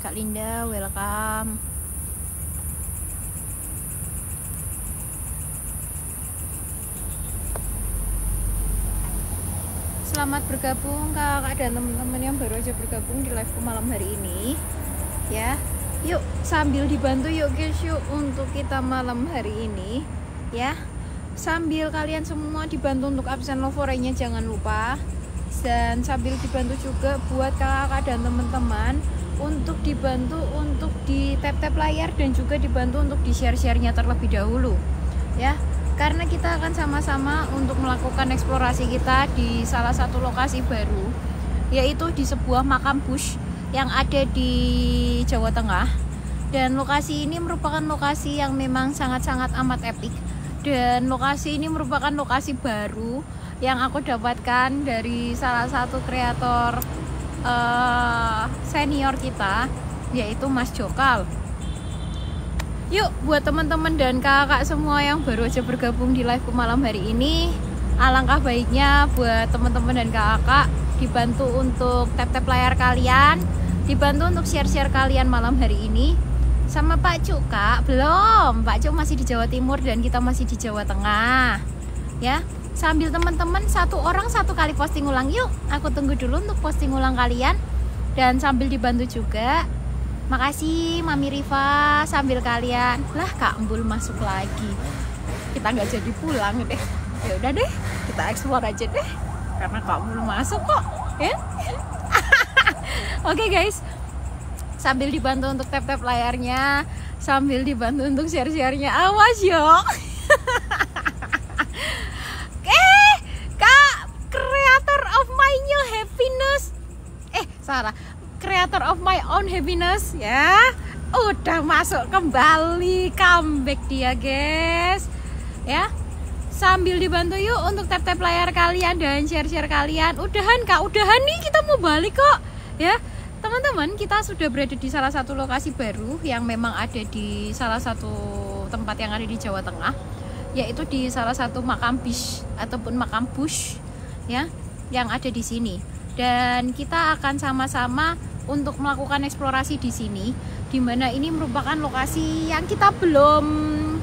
Kak Linda, welcome. Selamat bergabung kakak dan teman-teman yang baru aja bergabung di live malam hari ini. Ya, yuk sambil dibantu yuk guys, yuk untuk kita malam hari ini. Ya, sambil kalian semua dibantu untuk absen lovorenya jangan lupa. Dan sambil dibantu juga buat kakak dan teman-teman untuk dibantu untuk di tap-tap layar dan juga dibantu untuk di share-share-nya terlebih dahulu ya, karena kita akan sama-sama untuk melakukan eksplorasi kita di salah satu lokasi baru, yaitu di sebuah makam bush yang ada di Jawa Tengah. Dan lokasi ini merupakan lokasi yang memang sangat-sangat amat epik, dan lokasi ini merupakan lokasi baru yang aku dapatkan dari salah satu kreator senior kita, yaitu Mas Jokal. Yuk buat teman-teman dan kakak semua yang baru aja bergabung di live malam hari ini, alangkah baiknya buat teman-teman dan kakak dibantu untuk tap-tap layar kalian, dibantu untuk share-share kalian malam hari ini. Sama Pak Cuk Kak, belum, Pak Cuk masih di Jawa Timur dan kita masih di Jawa Tengah ya. Sambil teman-teman satu orang satu kali posting ulang yuk. Aku tunggu dulu untuk posting ulang kalian. Dan sambil dibantu juga, makasih Mami Riva. Sambil kalian, lah Kak Embul masuk lagi, kita nggak jadi pulang deh. Ya udah deh, kita explore aja deh, karena Kak Embul masuk kok ya. Oke guys, sambil dibantu untuk tap-tap layarnya, sambil dibantu untuk share-share-nya, awas yo. Creator of my own happiness ya, udah masuk kembali, comeback dia guys ya. Sambil dibantu yuk untuk tap-tap layar kalian dan share-share kalian. Udahan Kak, udahan nih, kita mau balik kok ya teman-teman. Kita sudah berada di salah satu lokasi baru yang memang ada di salah satu tempat yang ada di Jawa Tengah, yaitu di salah satu makam bush ataupun makam bush ya yang ada di sini. Dan kita akan sama-sama untuk melakukan eksplorasi di sini, dimana ini merupakan lokasi yang kita belum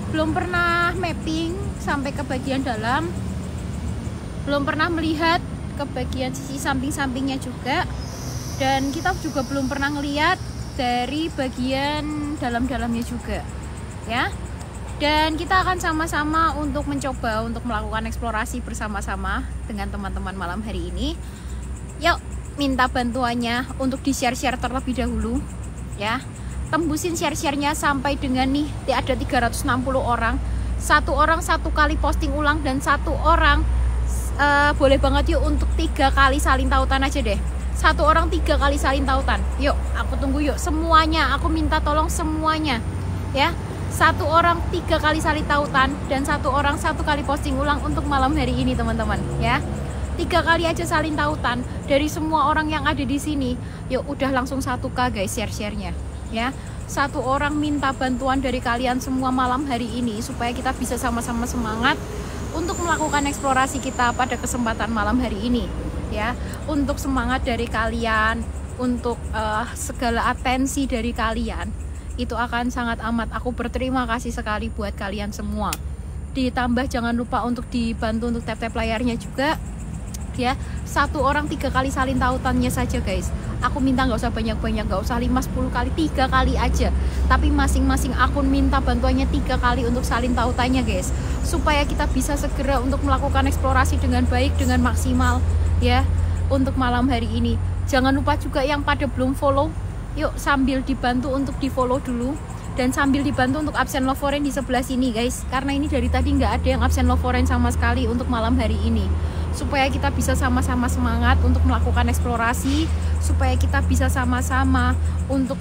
pernah mapping sampai ke bagian dalam, belum pernah melihat ke bagian sisi samping-sampingnya juga, dan kita juga belum pernah ngelihat dari bagian dalam-dalamnya juga ya. Dan kita akan sama-sama untuk mencoba untuk melakukan eksplorasi bersama-sama dengan teman-teman malam hari ini. Yuk, minta bantuannya untuk di share-share terlebih dahulu ya. Tembusin share-share-nya sampai dengan nih ada 360 orang. Satu orang satu kali posting ulang, dan satu orang boleh banget yuk untuk 3 kali saling tautan aja deh. Satu orang 3 kali saling tautan. Yuk, aku tunggu yuk semuanya. Aku minta tolong semuanya ya. Satu orang 3 kali saling tautan, dan satu orang 1 kali posting ulang untuk malam hari ini teman-teman ya. 3 kali aja saling tautan dari semua orang yang ada di sini. Yuk udah langsung 1K guys share-share-nya ya. Satu orang minta bantuan dari kalian semua malam hari ini supaya kita bisa sama-sama semangat untuk melakukan eksplorasi kita pada kesempatan malam hari ini ya. Untuk semangat dari kalian, untuk segala atensi dari kalian, itu akan sangat amat aku berterima kasih sekali buat kalian semua. Ditambah jangan lupa untuk dibantu untuk tap-tap layarnya juga ya. Satu orang 3 kali salin tautannya saja guys. Aku minta nggak usah banyak-banyak, nggak usah 5-10 kali, 3 kali aja. Tapi masing-masing akun minta bantuannya 3 kali untuk salin tautannya guys, supaya kita bisa segera untuk melakukan eksplorasi dengan baik, dengan maksimal ya untuk malam hari ini. Jangan lupa juga yang pada belum follow, yuk sambil dibantu untuk di follow dulu, dan sambil dibantu untuk absen lovoren di sebelah sini guys, karena ini dari tadi nggak ada yang absen lovoren sama sekali untuk malam hari ini, supaya kita bisa sama-sama semangat untuk melakukan eksplorasi, supaya kita bisa sama-sama untuk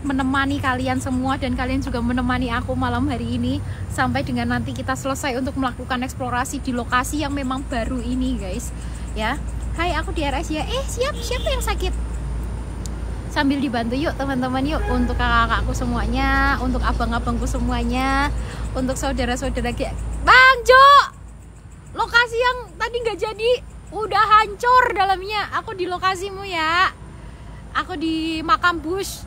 menemani kalian semua, dan kalian juga menemani aku malam hari ini sampai dengan nanti kita selesai untuk melakukan eksplorasi di lokasi yang memang baru ini guys ya. Hai, aku di RS ya. Siapa yang sakit? Sambil dibantu yuk teman-teman, yuk untuk kakak-kakakku semuanya, untuk abang-abangku semuanya, untuk saudara-saudara kayak Bang Jo. Lokasi yang tadi nggak jadi udah hancur dalamnya. Aku di lokasimu ya. aku di makam bus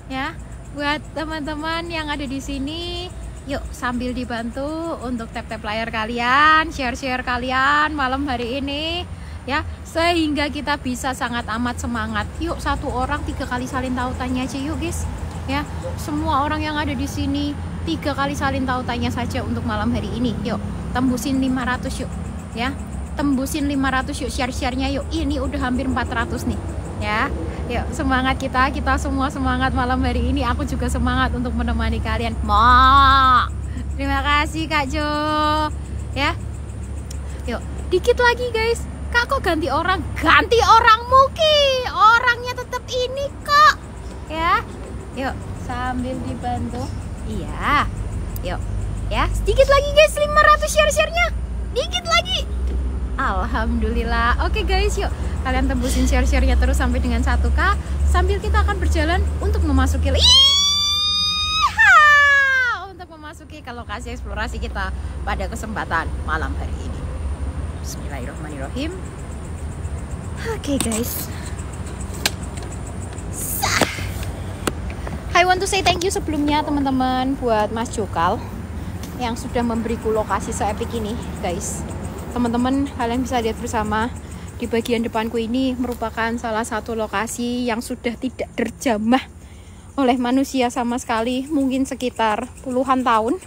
ya. Buat teman-teman yang ada di sini, yuk sambil dibantu untuk tap-tap layar kalian, share-share kalian malam hari ini ya, sehingga kita bisa sangat amat semangat. Yuk satu orang 3 kali salin tautannya aja yuk guys ya. Semua orang yang ada di sini 3 kali salin tautannya saja untuk malam hari ini. Yuk tembusin 500 yuk ya, tembusin 500 yuk, share-sharenya yuk. Ini udah hampir 400 nih ya. Yuk semangat kita semua semangat malam hari ini. Aku juga semangat untuk menemani kalian. Terima kasih Kak Jo ya. Yuk dikit lagi guys. Kak kok ganti orang? Ganti orang Muki, orangnya tetap ini kok ya. Yuk sambil dibantu. Iya. Yuk ya, sedikit lagi guys, 500 share-sharenya. Dikit lagi. Alhamdulillah. Oke guys, yuk kalian tembusin share-sharenya terus sampai dengan 1K. Sambil kita akan berjalan untuk memasuki ke lokasi eksplorasi kita pada kesempatan malam hari ini. Bismillahirrahmanirrahim. Oke guys. I want to say thank you sebelumnya teman-teman buat Mas Jokal yang sudah memberiku lokasi se-epic ini guys. Teman-teman kalian bisa lihat bersama di bagian depanku ini merupakan salah satu lokasi yang sudah tidak terjamah oleh manusia sama sekali, mungkin sekitar puluhan tahun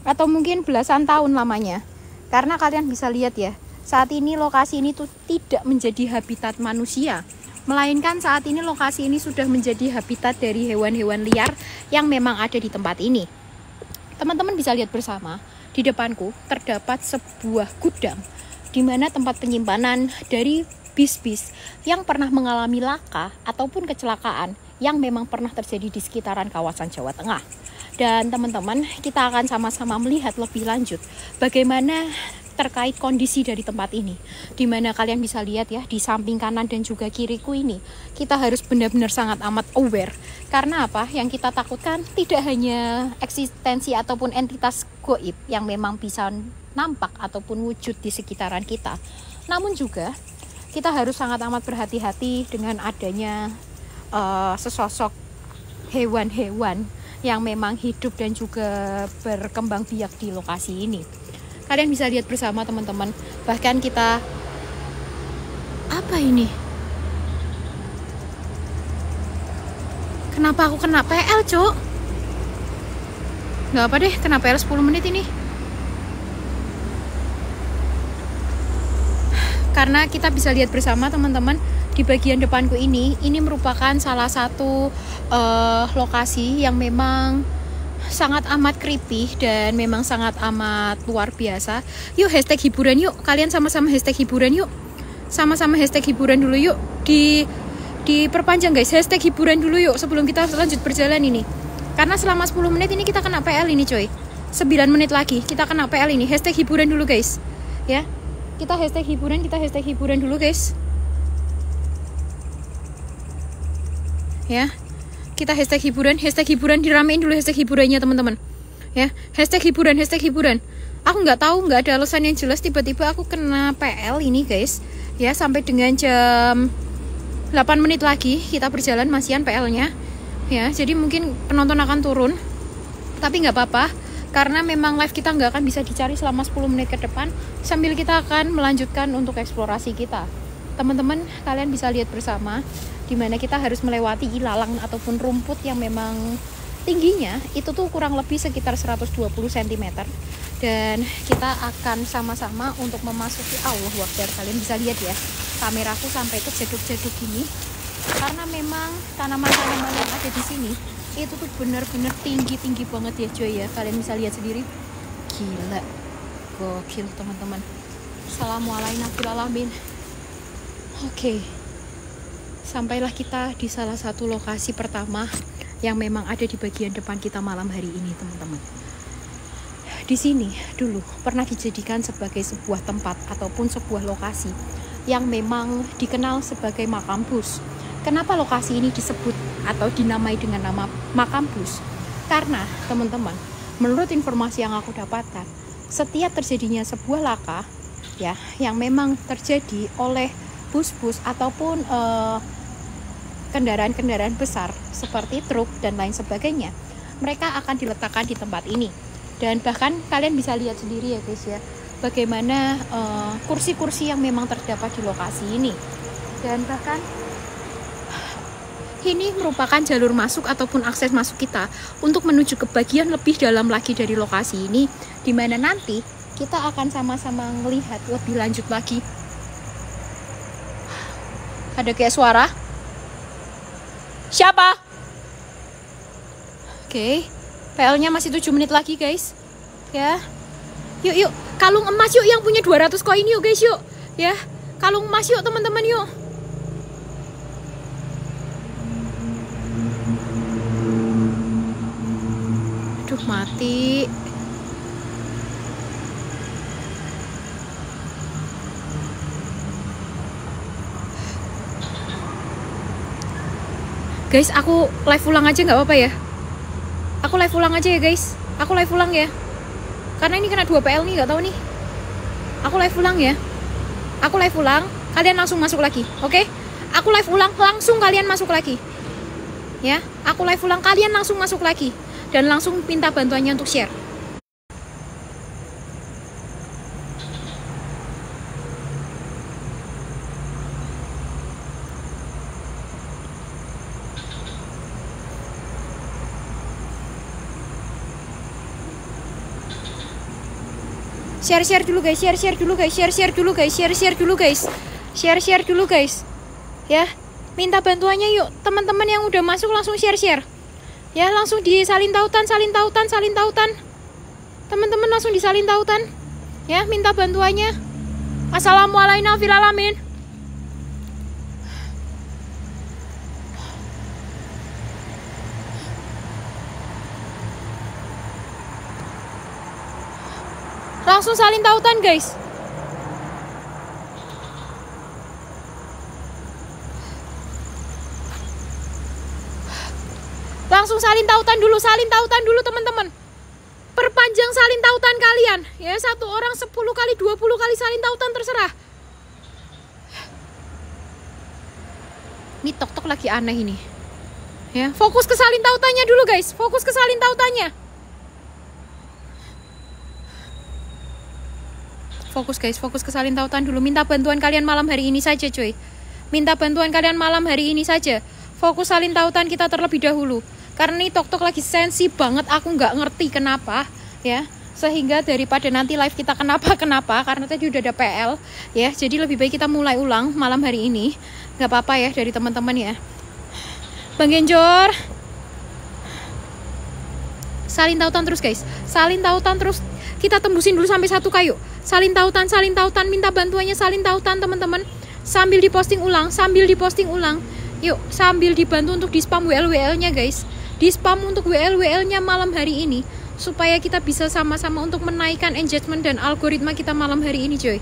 atau mungkin belasan tahun lamanya. Karena kalian bisa lihat ya, saat ini lokasi ini tuh tidak menjadi habitat manusia, melainkan saat ini lokasi ini sudah menjadi habitat dari hewan-hewan liar yang memang ada di tempat ini. Teman-teman bisa lihat bersama, di depanku terdapat sebuah gudang di mana tempat penyimpanan dari bis-bis yang pernah mengalami laka ataupun kecelakaan yang memang pernah terjadi di sekitaran kawasan Jawa Tengah. Dan teman-teman, kita akan sama-sama melihat lebih lanjut bagaimana terkait kondisi dari tempat ini, dimana kalian bisa lihat ya, di samping kanan dan juga kiriku ini kita harus benar-benar sangat amat aware. Karena apa? Yang kita takutkan tidak hanya eksistensi ataupun entitas goib yang memang bisa nampak ataupun wujud di sekitaran kita, namun juga kita harus sangat amat berhati-hati dengan adanya sesosok hewan-hewan yang memang hidup dan juga berkembang biak di lokasi ini. Kalian bisa lihat bersama teman-teman, bahkan kita, apa ini? Kenapa aku kena PL, Cuk? Nggak apa deh, kena PL 10 menit ini. Karena kita bisa lihat bersama teman-teman, di bagian depanku ini merupakan salah satu lokasi yang memang sangat amat creepy dan memang sangat amat luar biasa. Yuk hashtag hiburan yuk, kalian sama-sama hashtag hiburan yuk, sama-sama hashtag hiburan dulu yuk, diperpanjang guys, hashtag hiburan dulu yuk sebelum kita lanjut berjalan ini. Karena selama 10 menit ini kita kena PL ini coy, 9 menit lagi kita kena PL ini. Hashtag hiburan dulu guys ya, kita hashtag hiburan dulu guys ya. Kita hashtag hiburan diramein dulu hashtag hiburannya teman-teman ya. Hashtag hiburan. Aku nggak tahu, nggak ada alasan yang jelas tiba-tiba aku kena PL ini guys ya. Sampai dengan jam 8 menit lagi kita berjalan masihan PL-nya ya. Jadi mungkin penonton akan turun, tapi nggak apa-apa karena memang live kita nggak akan bisa dicari selama 10 menit ke depan, sambil kita akan melanjutkan untuk eksplorasi kita. Teman-teman kalian bisa lihat bersama dimana kita harus melewati ilalang ataupun rumput yang memang tingginya itu tuh kurang lebih sekitar 120 cm. Dan kita akan sama-sama untuk memasuki Allahu Akbar. Kalian bisa lihat ya, kameraku sampai kejeduk-jeduk gini karena memang tanaman-tanaman yang ada di sini itu tuh benar-benar tinggi banget ya coy ya. Kalian bisa lihat sendiri, gila, gokil teman-teman. Assalamualaikum. Oke. Sampailah kita di salah satu lokasi pertama yang memang ada di bagian depan kita malam hari ini, teman-teman. Di sini dulu pernah dijadikan sebagai sebuah tempat ataupun sebuah lokasi yang memang dikenal sebagai makam bus. Kenapa lokasi ini disebut atau dinamai dengan nama makam bus? Karena, teman-teman, menurut informasi yang aku dapatkan, setiap terjadinya sebuah laka ya yang memang terjadi oleh bus-bus ataupun kendaraan-kendaraan besar seperti truk dan lain sebagainya, mereka akan diletakkan di tempat ini. Dan bahkan kalian bisa lihat sendiri ya guys ya, bagaimana kursi-kursi yang memang terdapat di lokasi ini. Dan bahkan ini merupakan jalur masuk ataupun akses masuk kita untuk menuju ke bagian lebih dalam lagi dari lokasi ini, di mana nanti kita akan sama-sama melihat lebih lanjut lagi. Ada kayak suara. Siapa? Oke, PL-nya masih 7 menit lagi guys. Ya. Yuk, kalung emas yuk yang punya 200 koin yuk guys yuk. Ya, kalung emas yuk teman-teman yuk. Aduh, mati. Guys, aku live ulang aja nggak apa-apa ya? Aku live ulang aja ya guys. Aku live ulang ya. Karena ini kena 2 PL nih, nggak tahu nih. Aku live ulang ya. Aku live ulang, kalian langsung masuk lagi, oke? Aku live ulang, langsung kalian masuk lagi. Ya, aku live ulang, kalian langsung masuk lagi. Dan langsung minta bantuannya untuk share. Share dulu guys, share dulu guys, share dulu guys, share dulu guys. Share dulu guys. Ya, minta bantuannya yuk. Teman-teman yang udah masuk langsung share. Ya, langsung disalin tautan. Teman-teman langsung disalin tautan. Ya, minta bantuannya. Assalamualaikum fil alamin. Langsung salin tautan guys. Langsung salin tautan dulu teman-teman. Perpanjang salin tautan kalian. Ya, 1 orang 10 kali, 20 kali salin tautan terserah. Ini tok-tok lagi aneh ini. Ya, fokus ke salin tautannya dulu guys. Fokus ke salin tautannya. Fokus guys, fokus ke salin tautan dulu. Minta bantuan kalian malam hari ini saja cuy. Minta bantuan kalian malam hari ini saja. Fokus salin tautan kita terlebih dahulu. Karena ini tok-tok lagi sensi banget. Aku nggak ngerti kenapa ya. Sehingga daripada nanti live kita kenapa. Karena tadi udah ada PL ya. Jadi lebih baik kita mulai ulang malam hari ini. Nggak apa-apa ya dari teman-teman ya. Bang Genjor, salin tautan terus guys. Salin tautan terus. Kita tembusin dulu sampai 1 kayu. Salin tautan, minta bantuannya salin tautan teman-teman. Sambil diposting ulang. Yuk, sambil dibantu untuk di spam WL-WL-nya guys. Di spam untuk WL-WL-nya malam hari ini. Supaya kita bisa sama-sama untuk menaikkan engagement dan algoritma kita malam hari ini coy.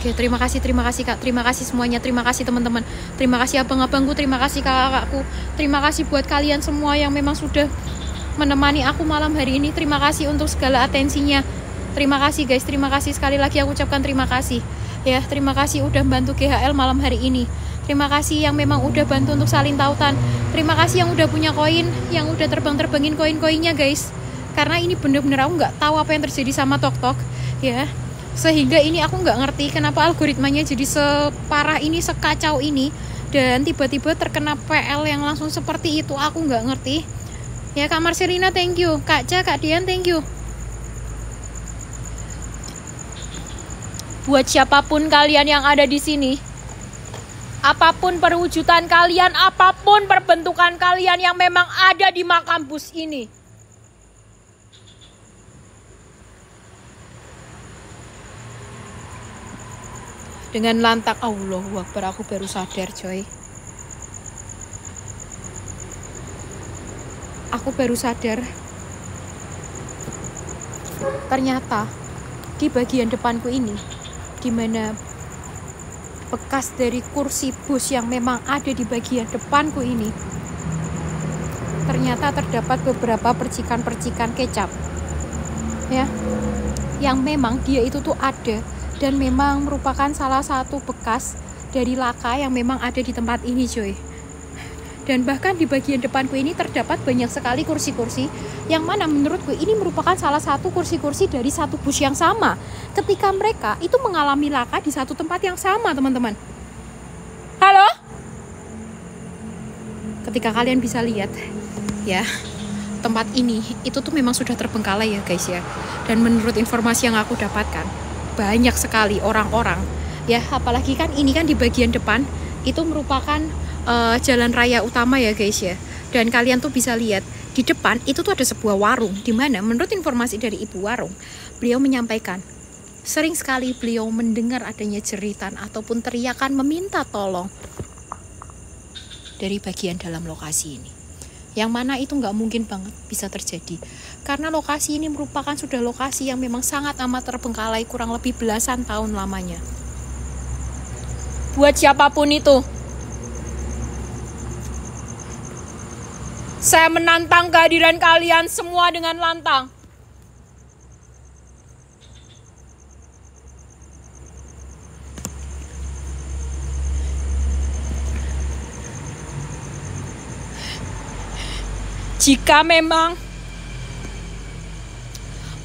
Oke, terima kasih Kak, terima kasih semuanya, terima kasih teman-teman, terima kasih abang-abangku, terima kasih kakak-kakakku, terima kasih buat kalian semua yang memang sudah menemani aku malam hari ini. Terima kasih untuk segala atensinya. Terima kasih guys, terima kasih sekali lagi aku ucapkan terima kasih. Ya, terima kasih udah bantu GHL malam hari ini. Terima kasih yang memang udah bantu untuk salin tautan. Terima kasih yang udah punya koin, yang udah terbangin koin-koinnya guys. Karena ini bener-bener aku nggak tahu apa yang terjadi sama tok-tok, ya. Sehingga ini aku nggak ngerti kenapa algoritmanya jadi separah ini, sekacau ini, dan tiba-tiba terkena PL yang langsung seperti itu. Aku nggak ngerti. Ya, Kak Marcelina thank you, Kak Ca, Kak Dian thank you. Buat siapapun kalian yang ada di sini, apapun perwujudan kalian, apapun perbentukan kalian yang memang ada di makam bus ini, dengan lantak Allahu Akbar, aku baru sadar coy. Aku baru sadar. Ternyata di bagian depanku ini, dimana bekas dari kursi bus yang memang ada di bagian depanku ini, ternyata terdapat beberapa percikan-percikan kecap. Ya. yang memang dia itu tuh ada dan memang merupakan salah satu bekas dari laka yang memang ada di tempat ini, coy. Dan bahkan di bagian depanku ini terdapat banyak sekali kursi-kursi yang mana menurutku ini merupakan salah satu kursi-kursi dari satu bus yang sama ketika mereka itu mengalami laka di satu tempat yang sama, teman-teman. Halo? Ketika kalian bisa lihat ya, tempat ini itu tuh memang sudah terbengkalai ya guys ya. Dan menurut informasi yang aku dapatkan, banyak sekali orang-orang ya, apalagi kan ini kan di bagian depan itu merupakan jalan raya utama ya guys ya. Dan kalian tuh bisa lihat di depan itu tuh ada sebuah warung, di mana menurut informasi dari ibu warung, beliau menyampaikan sering sekali beliau mendengar adanya jeritan ataupun teriakan meminta tolong dari bagian dalam lokasi ini. Yang mana itu nggak mungkin banget bisa terjadi, karena lokasi ini merupakan sudah lokasi yang memang sangat amat terbengkalai, kurang lebih belasan tahun lamanya. Buat siapapun itu, saya menantang kehadiran kalian semua dengan lantang. Jika memang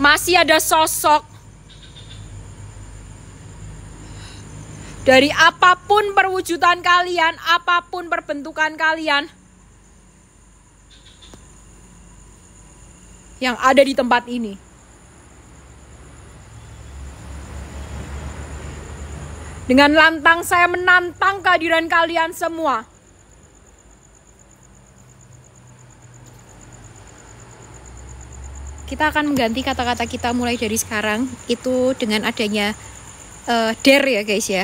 masih ada sosok dari apapun perwujudan kalian, apapun perbentukan kalian yang ada di tempat ini, dengan lantang saya menantang kehadiran kalian semua. Kita akan mengganti kata-kata kita mulai dari sekarang itu dengan adanya dare ya guys ya.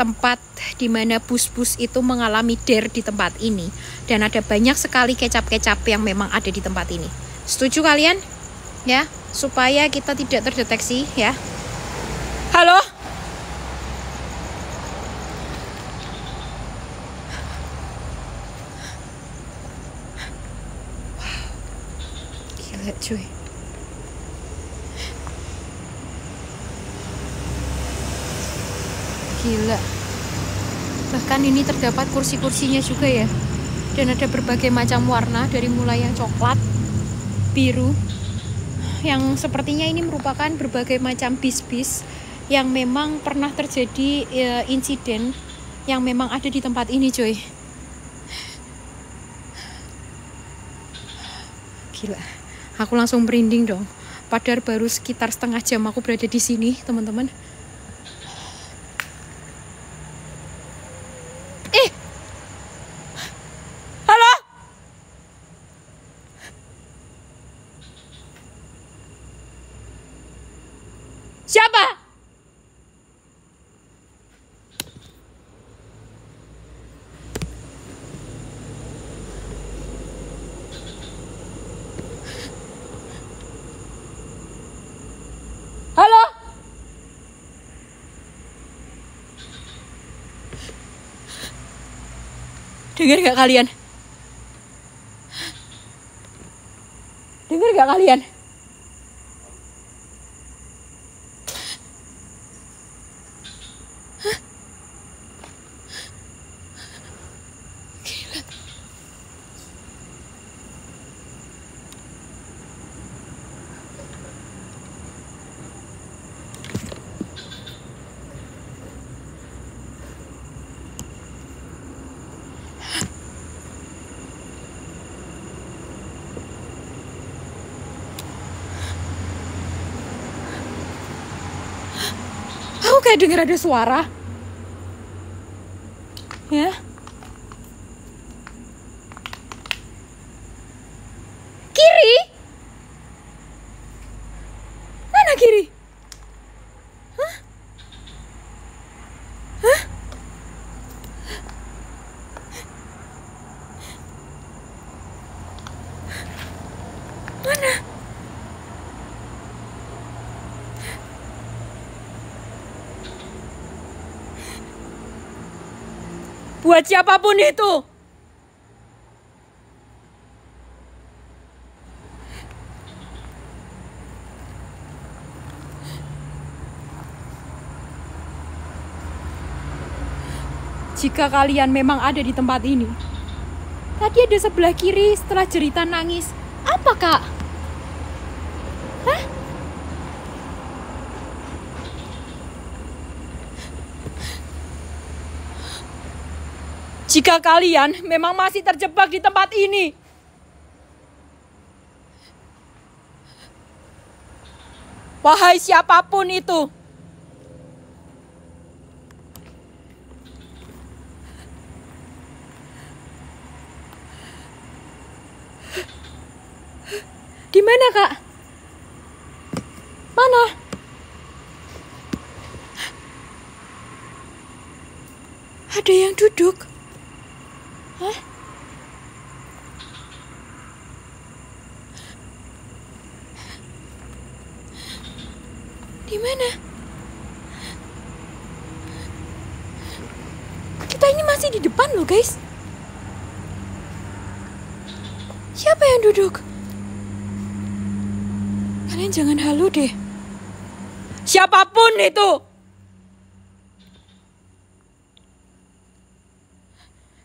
Tempat di mana bus-bus itu mengalami dare di tempat ini. Dan ada banyak sekali kecap-kecap yang memang ada di tempat ini. Setuju kalian? Ya, supaya kita tidak terdeteksi ya. Halo? Wow. Gila cuy. Gila. Bahkan ini terdapat kursi-kursinya juga ya. Dan ada berbagai macam warna, dari mulai yang coklat, biru, yang sepertinya ini merupakan berbagai macam bis-bis yang memang pernah terjadi insiden yang memang ada di tempat ini, coy. Gila. Aku langsung merinding dong. Padahal baru sekitar setengah jam aku berada di sini, teman-teman. Siapa? Halo? Dengar gak kalian? Dengar gak kalian? Aku kayak dengar ada suara. Ya. Kiri? Mana kiri? Hah? Hah? Mana? Buat siapapun itu. jika kalian memang ada di tempat ini. Tadi ada sebelah kiri setelah jeritan nangis. Apa, Kak? Hah? Jika kalian memang masih terjebak di tempat ini, wahai siapapun itu, di mana, Kak? Mana? Ada yang duduk. Hah? Di mana? Kita ini masih di depan loh, guys. Siapa yang duduk? Kalian jangan halu deh. Siapapun itu.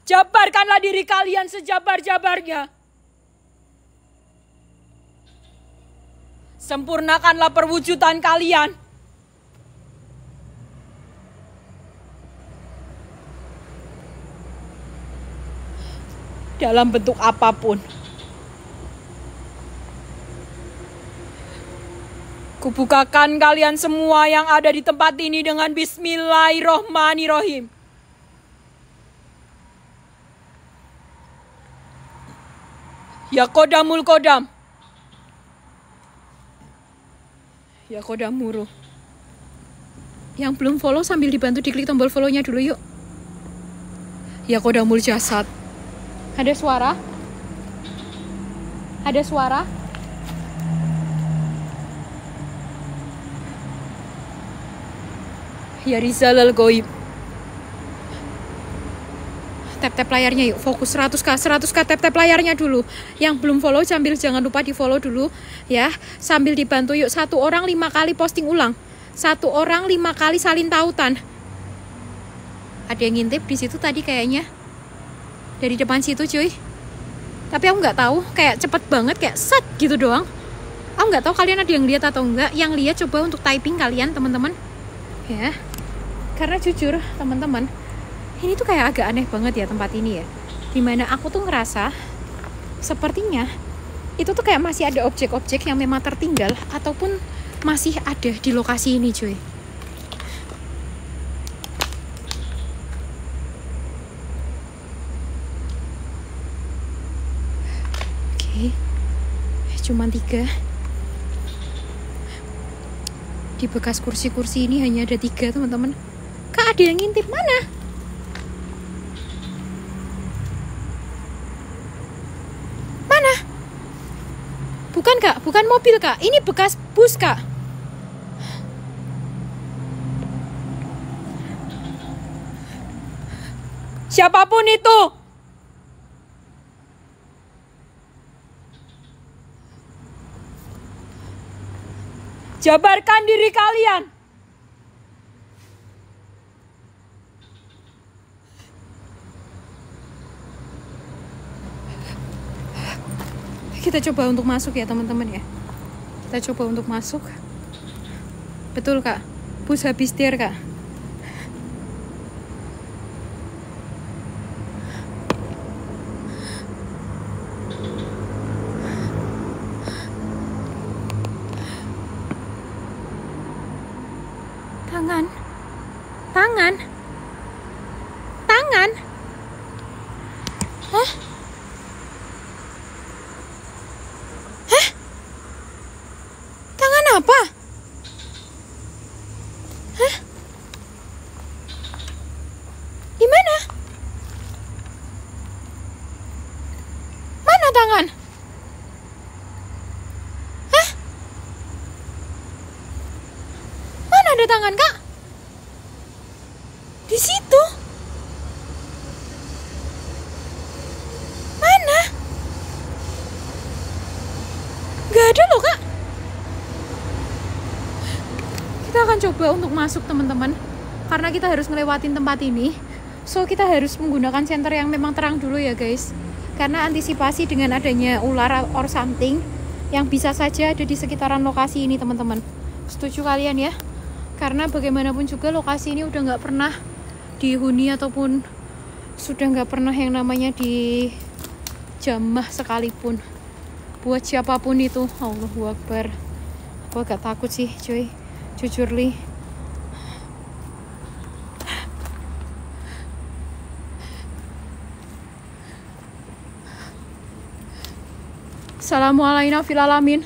Jabarkanlah diri kalian sejabar-jabarnya. Sempurnakanlah perwujudan kalian. Dalam bentuk apapun. Kubukakan kalian semua yang ada di tempat ini dengan Bismillahirrohmanirrohim. Ya Kodamul Kodam. Ya Kodamuru. Yang belum follow sambil dibantu diklik tombol follow-nya dulu yuk. Ya Kodamul Jasad. Ada suara? Ada suara? Ya Rizal Al-Goib. Tap-tap layarnya yuk, fokus 100k tap-tap layarnya dulu. Yang belum follow sambil jangan lupa di follow dulu ya. Sambil dibantu yuk, 1 orang 5 kali posting ulang. 1 orang 5 kali salin tautan. Ada yang ngintip di situ tadi kayaknya. Dari depan situ cuy. Tapi aku nggak tahu, kayak cepet banget, kayak set gitu doang. Aku nggak tahu kalian ada yang lihat atau enggak. Yang lihat coba untuk typing kalian teman-teman. Ya. Karena jujur teman-teman, ini tuh kayak agak aneh banget ya tempat ini ya. Dimana aku tuh ngerasa sepertinya itu tuh kayak masih ada objek-objek yang memang tertinggal ataupun masih ada di lokasi ini cuy. Oke, cuman 3. Di bekas kursi-kursi ini hanya ada 3 teman-teman. Kak, ada yang ngintip mana? Bukan Kak, bukan mobil Kak. Ini bekas bus Kak. Siapapun itu. Jabarkan diri kalian. Kita coba untuk masuk ya teman-teman ya. Kita coba untuk masuk. Betul Kak, bus habis tiar Kak. Tangan. Tangan. Tangan. Hah? Apa? Hah? Di mana? Mana tangan? Hah? Mana ada tangan, Kak? Di situ. Mana? Gak ada loh, Kak. Kita akan coba untuk masuk teman-teman, karena kita harus ngelewatin tempat ini. So kita harus menggunakan senter yang memang terang dulu ya guys, karena antisipasi dengan adanya ular or something yang bisa saja ada di sekitaran lokasi ini teman-teman. Setuju kalian ya? Karena bagaimanapun juga lokasi ini udah nggak pernah dihuni ataupun sudah nggak pernah yang namanya dijamah sekalipun. Buat siapapun itu, Allahu Akbar. Aku agak takut sih cuy, jujur li. Assalamualaikum fil alamin.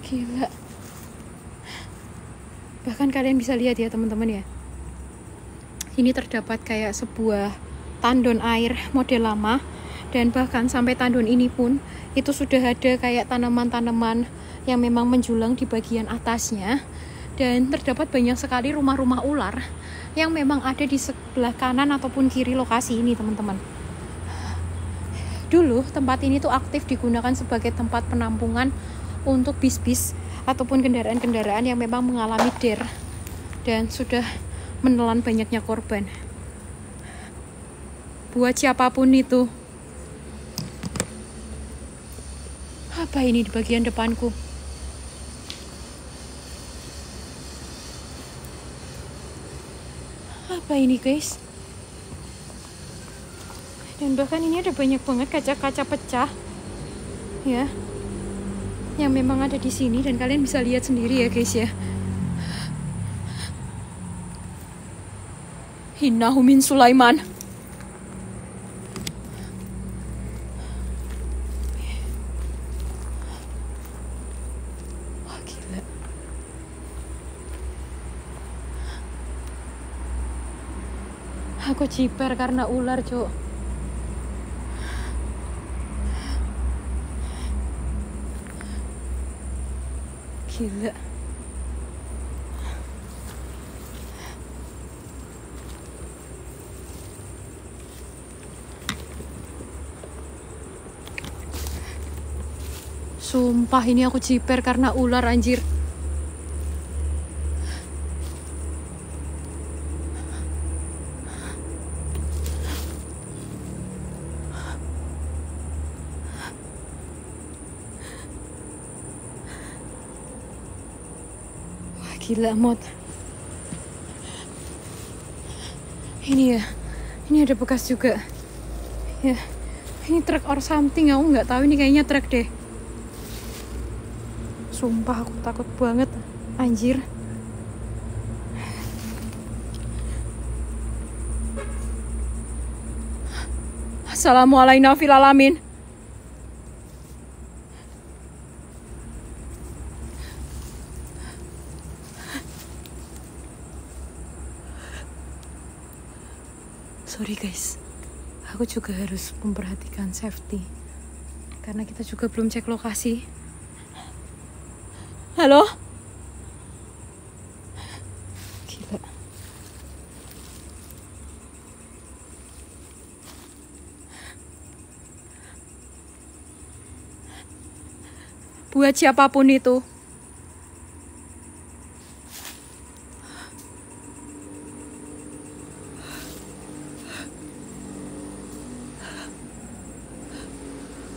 Gila. Bahkan kalian bisa lihat ya teman-teman ya. Ini terdapat kayak sebuah tandon air model lama, dan bahkan sampai tandon ini pun itu sudah ada kayak tanaman-tanaman yang memang menjulang di bagian atasnya, dan terdapat banyak sekali rumah-rumah ular yang memang ada di sebelah kanan ataupun kiri lokasi ini teman-teman. Dulu tempat ini tuh aktif digunakan sebagai tempat penampungan untuk bis-bis ataupun kendaraan-kendaraan yang memang mengalami der dan sudah menelan banyaknya korban. Buat siapapun itu. Apa ini di bagian depanku? Apa ini guys? Dan bahkan ini ada banyak banget kaca-kaca pecah ya, yang memang ada di sini, dan kalian bisa lihat sendiri ya guys ya. Innahu min Sulaiman. Wah gila. Aku ciper karena ular cok. Gila. Sumpah ini aku ciper karena ular anjir. Gila mod. Ini ya, ini ada bekas juga ya. Ini truk or something, aku nggak tahu, ini kayaknya truk deh. Sumpah aku takut banget anjir. Assalamualaikum fil alamin. Sorry guys, aku juga harus memperhatikan safety karena kita juga belum cek lokasi. Halo? Gila. Buat siapapun itu.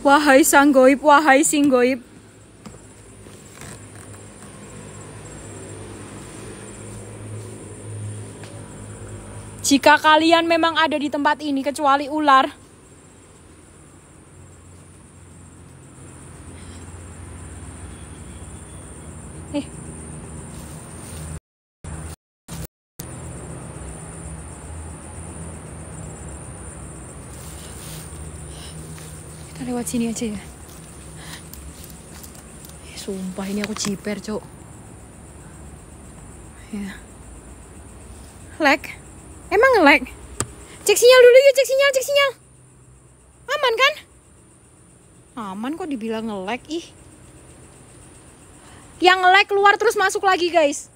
Wahai sang goib, wahai sing goib. Jika kalian memang ada di tempat ini kecuali ular, kita lewat sini aja ya. Sumpah ini aku ciper cok ya. Lag. Emang nge-lag? Cek sinyal dulu yuk, cek sinyal. Aman kan? Aman kok dibilang nge-lag ih. Yang nge-lag keluar terus masuk lagi guys.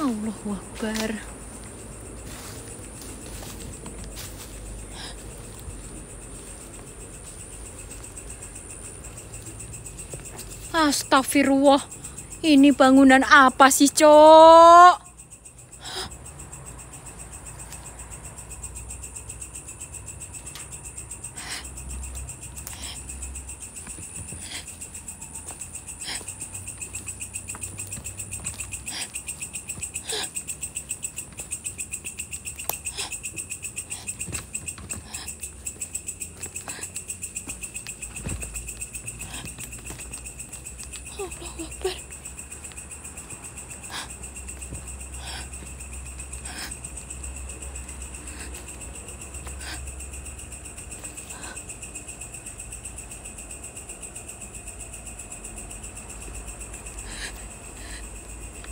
Allahu Akbar. Astagfirullah. Ini bangunan apa sih, Cok? Allahu Akbar.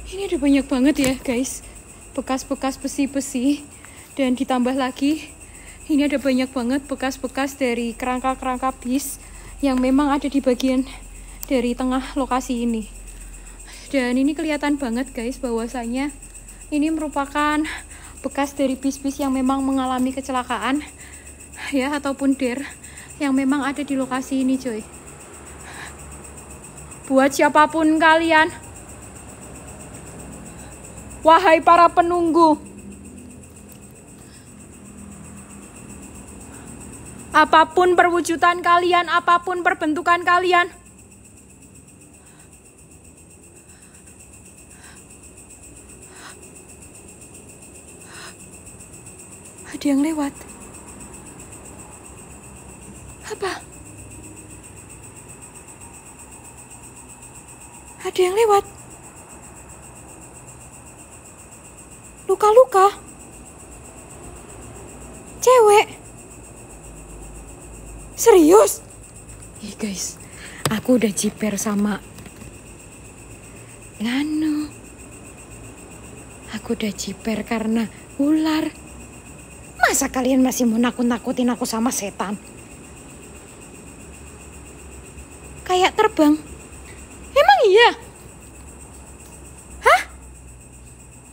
Ini ada banyak banget ya guys, bekas-bekas besi-besi, dan ditambah lagi ini ada banyak banget bekas-bekas dari kerangka-kerangka bis yang memang ada di bagian dari tengah lokasi ini. Dan ini kelihatan banget guys bahwasanya ini merupakan bekas dari bis-bis yang memang mengalami kecelakaan ya, ataupun der yang memang ada di lokasi ini coy. Buat siapapun kalian, wahai para penunggu, apapun perwujudan kalian, apapun perbentukan kalian, ada yang lewat. Apa? Ada yang lewat. Luka-luka. Cewek. Serius? Ih guys, aku udah jiper sama aku udah jiper karena ular. Masa kalian masih mau nakut-nakutin aku sama setan? Kayak terbang. Emang iya? Hah?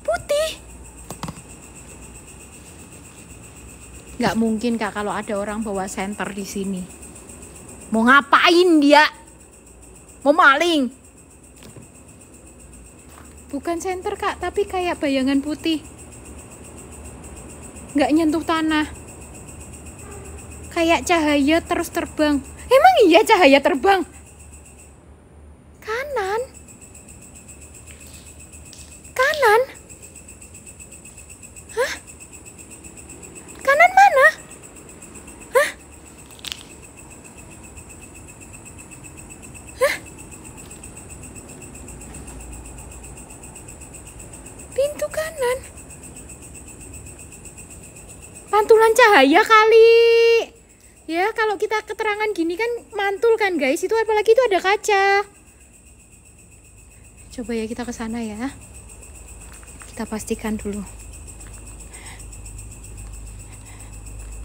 Putih? Nggak mungkin kak kalau ada orang bawa senter di sini. Mau ngapain dia? Mau maling? Bukan senter kak, tapi kayak bayangan putih. Nggak nyentuh tanah. Kayak cahaya terus terbang. Emang iya cahaya terbang? Kanan? Kanan? Hah? Kanan mana? Hah? Hah? Pintu kanan. Pantulan cahaya kali. Ya, kalau kita keterangan gini kan mantul kan guys. Itu apalagi itu ada kaca. Coba ya kita ke sana ya. Kita pastikan dulu.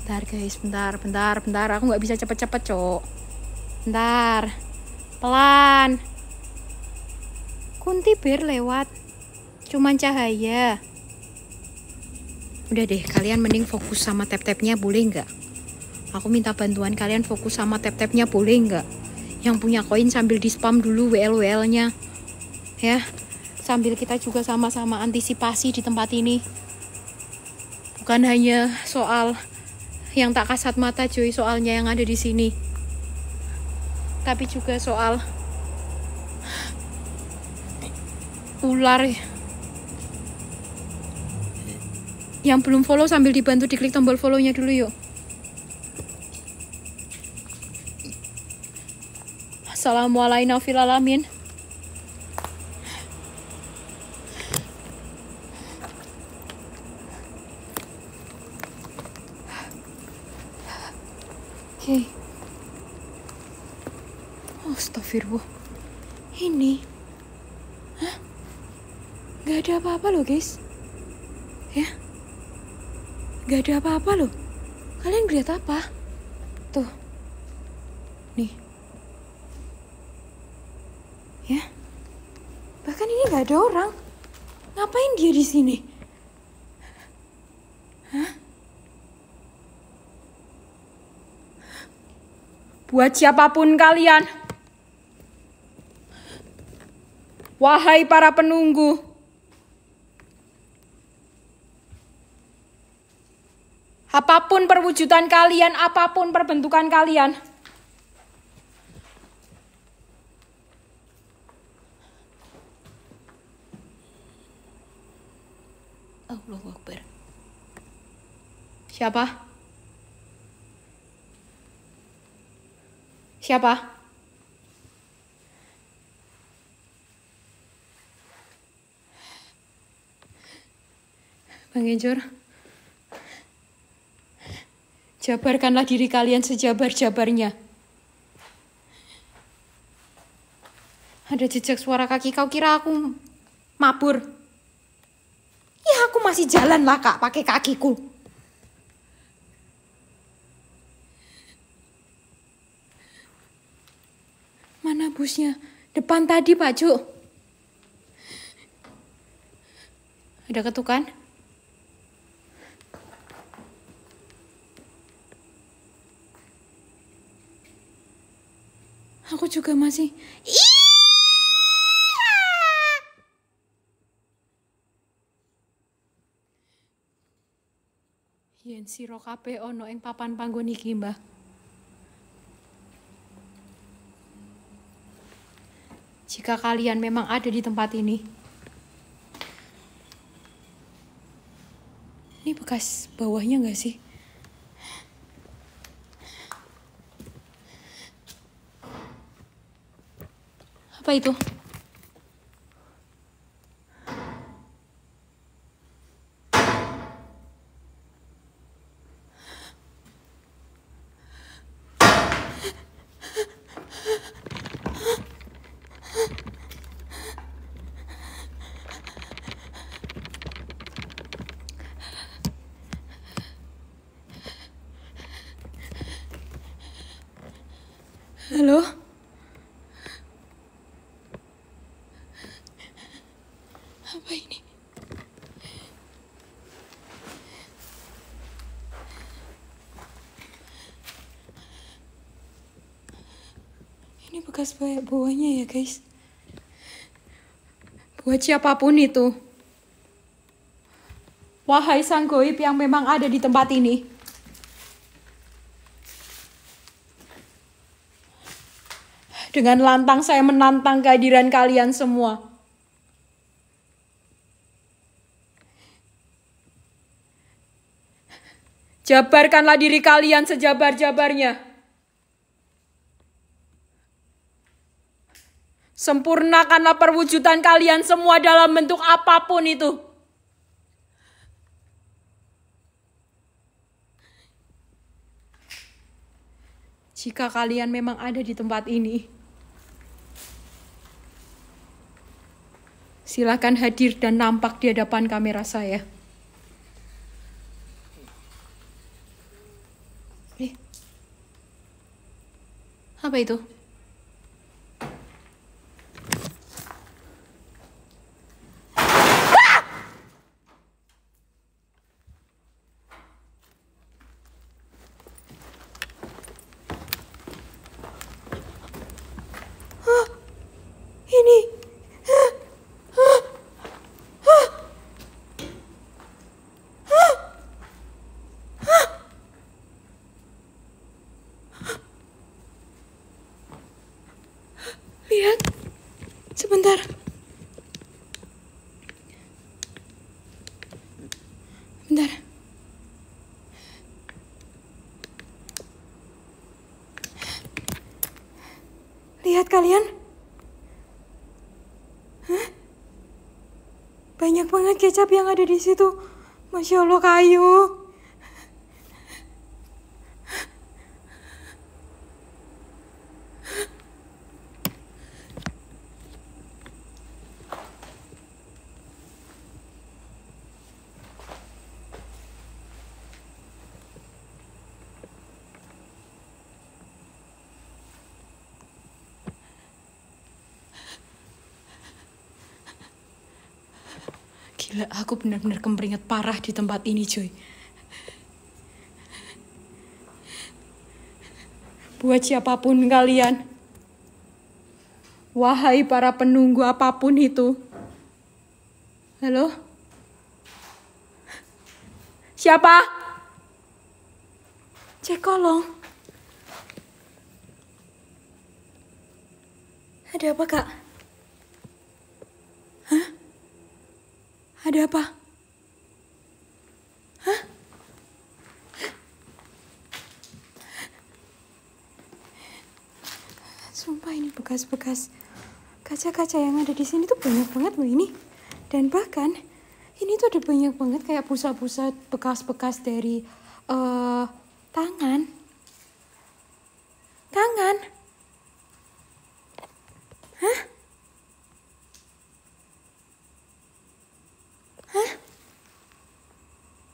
Bentar guys, bentar. Aku nggak bisa cepet-cepet, Cok. Bentar. Pelan. Kunti bir lewat. Cuman cahaya. Udah deh, kalian mending fokus sama tap-tapnya boleh nggak? Aku minta bantuan kalian fokus sama tap-tapnya boleh nggak? Yang punya koin sambil di spam dulu WL-WL-nya. Ya, sambil kita juga sama-sama antisipasi di tempat ini. Bukan hanya soal yang tak kasat mata cuy, soalnya yang ada di sini. Tapi juga soal ular. Yang belum follow sambil dibantu diklik tombol follow-nya dulu yuk. Assalamualaikum warahmatullahi wabarakatuh. Oke. Astagfirullah. Ini. Hah? Gak ada apa-apa loh guys. Ya. Gak ada apa-apa loh. Kalian lihat apa? Tuh. Nih. Ya. Bahkan ini gak ada orang. Ngapain dia di sini? Hah? Buat siapapun kalian, Wahai para penunggu, apapun perwujudan kalian, apapun perbentukan kalian, Allahu Akbar. Siapa? Siapa? Bang Encur, jabarkanlah diri kalian sejabar-jabarnya. Ada jejak suara kaki, kau kira aku mabur? Ya aku masih jalan lah kak, pakai kakiku. Mana busnya? Depan tadi Pak Cuk. Ada ketukan? Aku juga masih. Yen sira kabeh ana ing papan panggon iki, Mbah. Jika kalian memang ada di tempat ini. Ini bekas bawahnya nggak sih? Apa itu? Halo? Apa ini? Ini bekas bawahnya ya guys. Buat siapapun itu. Wahai sang goib yang memang ada di tempat ini. Dengan lantang saya menantang kehadiran kalian semua. Jabarkanlah diri kalian sejabar-jabarnya. Sempurnakanlah perwujudan kalian semua dalam bentuk apapun itu. Jika kalian memang ada di tempat ini, silakan hadir dan nampak di hadapan kamera saya. Apa itu? Ini. Lihat. Sebentar. Bentar. Lihat kalian. Banyak banget kecap yang ada di situ. Masya Allah kayu. Gila, aku benar-benar kemeringat parah di tempat ini, coy. Buat siapapun kalian, Wahai para penunggu apapun itu. Halo? Siapa? Cek kolong. Ada apa, Kak? Hah? Ada apa? Hah? Sumpah ini bekas-bekas kaca-kaca yang ada di sini tuh banyak banget loh ini. Dan bahkan ini tuh ada banyak banget kayak busa-busa bekas-bekas dari tangan. Tangan. Hah? Hah?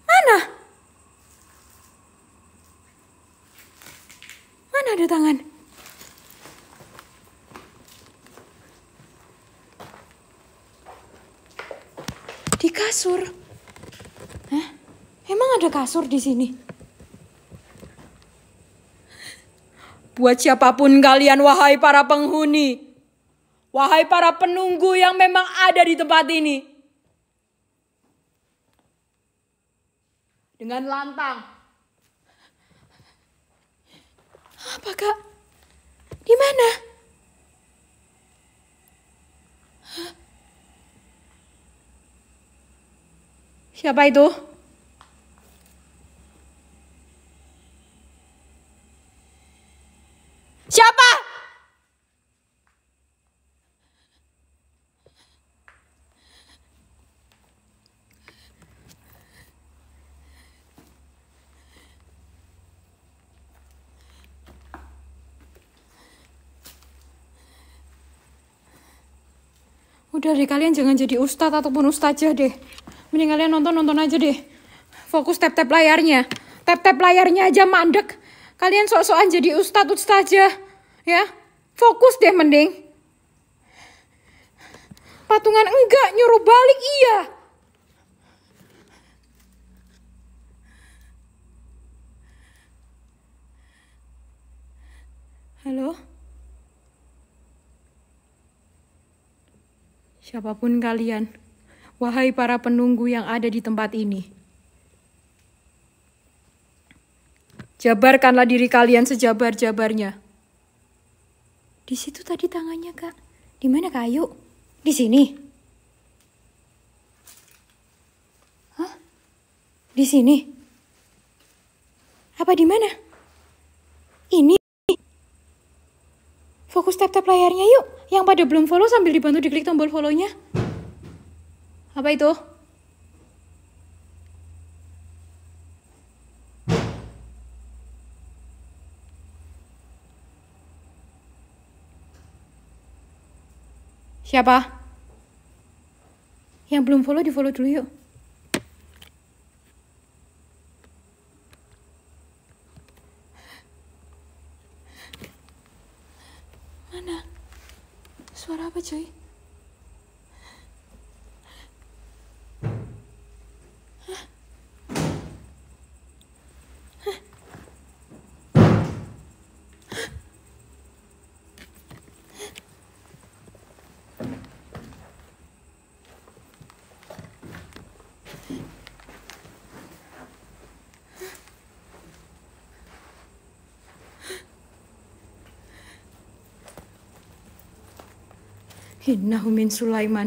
Mana? Mana ada tangan? Di kasur. Hah? Emang ada kasur di sini? Buat siapapun kalian, wahai para penghuni, wahai para penunggu yang memang ada di tempat ini, dengan lantang. Apa, Kak? Di mana? Siapa itu? Siapa? Udah deh, kalian jangan jadi ustadz ataupun ustazah deh. Mending kalian nonton aja deh. Fokus tap-tap layarnya. Tap-tap layarnya aja mandek. Kalian sok-sokan jadi ustadz ustazah. Ya, fokus deh mending. Patungan enggak, nyuruh balik iya. Halo? Siapapun kalian, wahai para penunggu yang ada di tempat ini, jabarkanlah diri kalian sejabar-jabarnya. Di situ tadi tangannya, Kak. Di mana, Kak Ayu? Di sini? Hah? Di sini? Apa di mana? Ini? Fokus tap-tap layarnya yuk. Yang pada belum follow sambil dibantu diklik tombol follow-nya. Apa itu? Siapa? Yang belum follow di-follow dulu yuk. Mana? Suara apa, coy? Innahu min Sulaiman.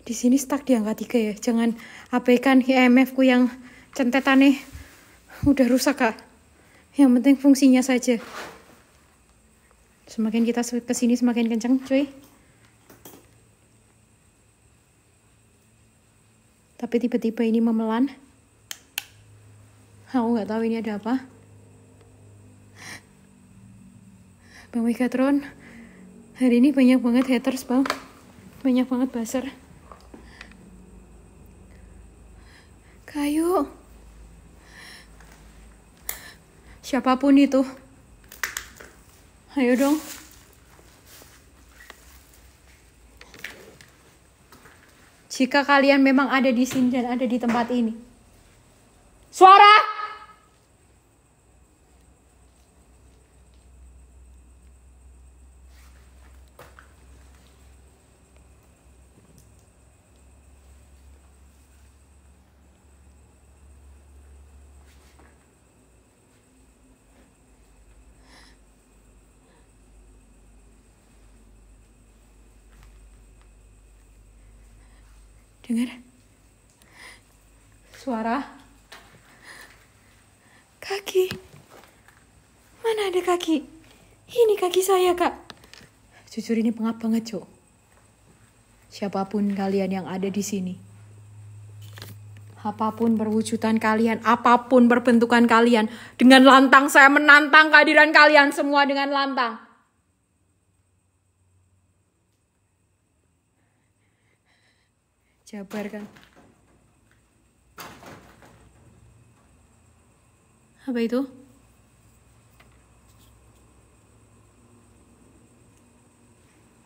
Di sini stuck di angka 3 ya. Jangan abaikan IMF ku yang centetannya udah rusak, Kak. Yang penting fungsinya saja. Semakin kita kesini semakin kencang, cuy. Tapi tiba-tiba ini memelan. Aku nggak tahu ini ada apa. Bang Megatron, hari ini banyak banget haters, Bang. Banyak banget buzzer. Kayu. Siapapun itu. Ayo dong. Jika kalian memang ada di sini dan ada di tempat ini. Suara! Dengar suara kaki. Mana ada kaki? Ini kaki saya, Kak. Jujur ini pengap banget, Cok. Siapapun kalian yang ada di sini, apapun perwujudan kalian, apapun perbentukan kalian, dengan lantang saya menantang kehadiran kalian semua dengan lantang. Jabarkan. Apa itu?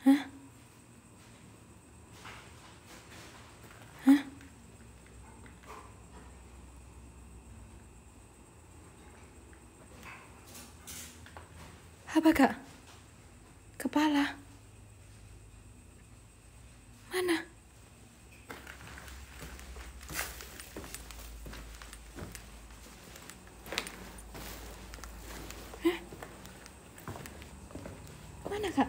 Hah? Hah? Apa, Kak? Kepala. Mana? Hah? Mana, Kak?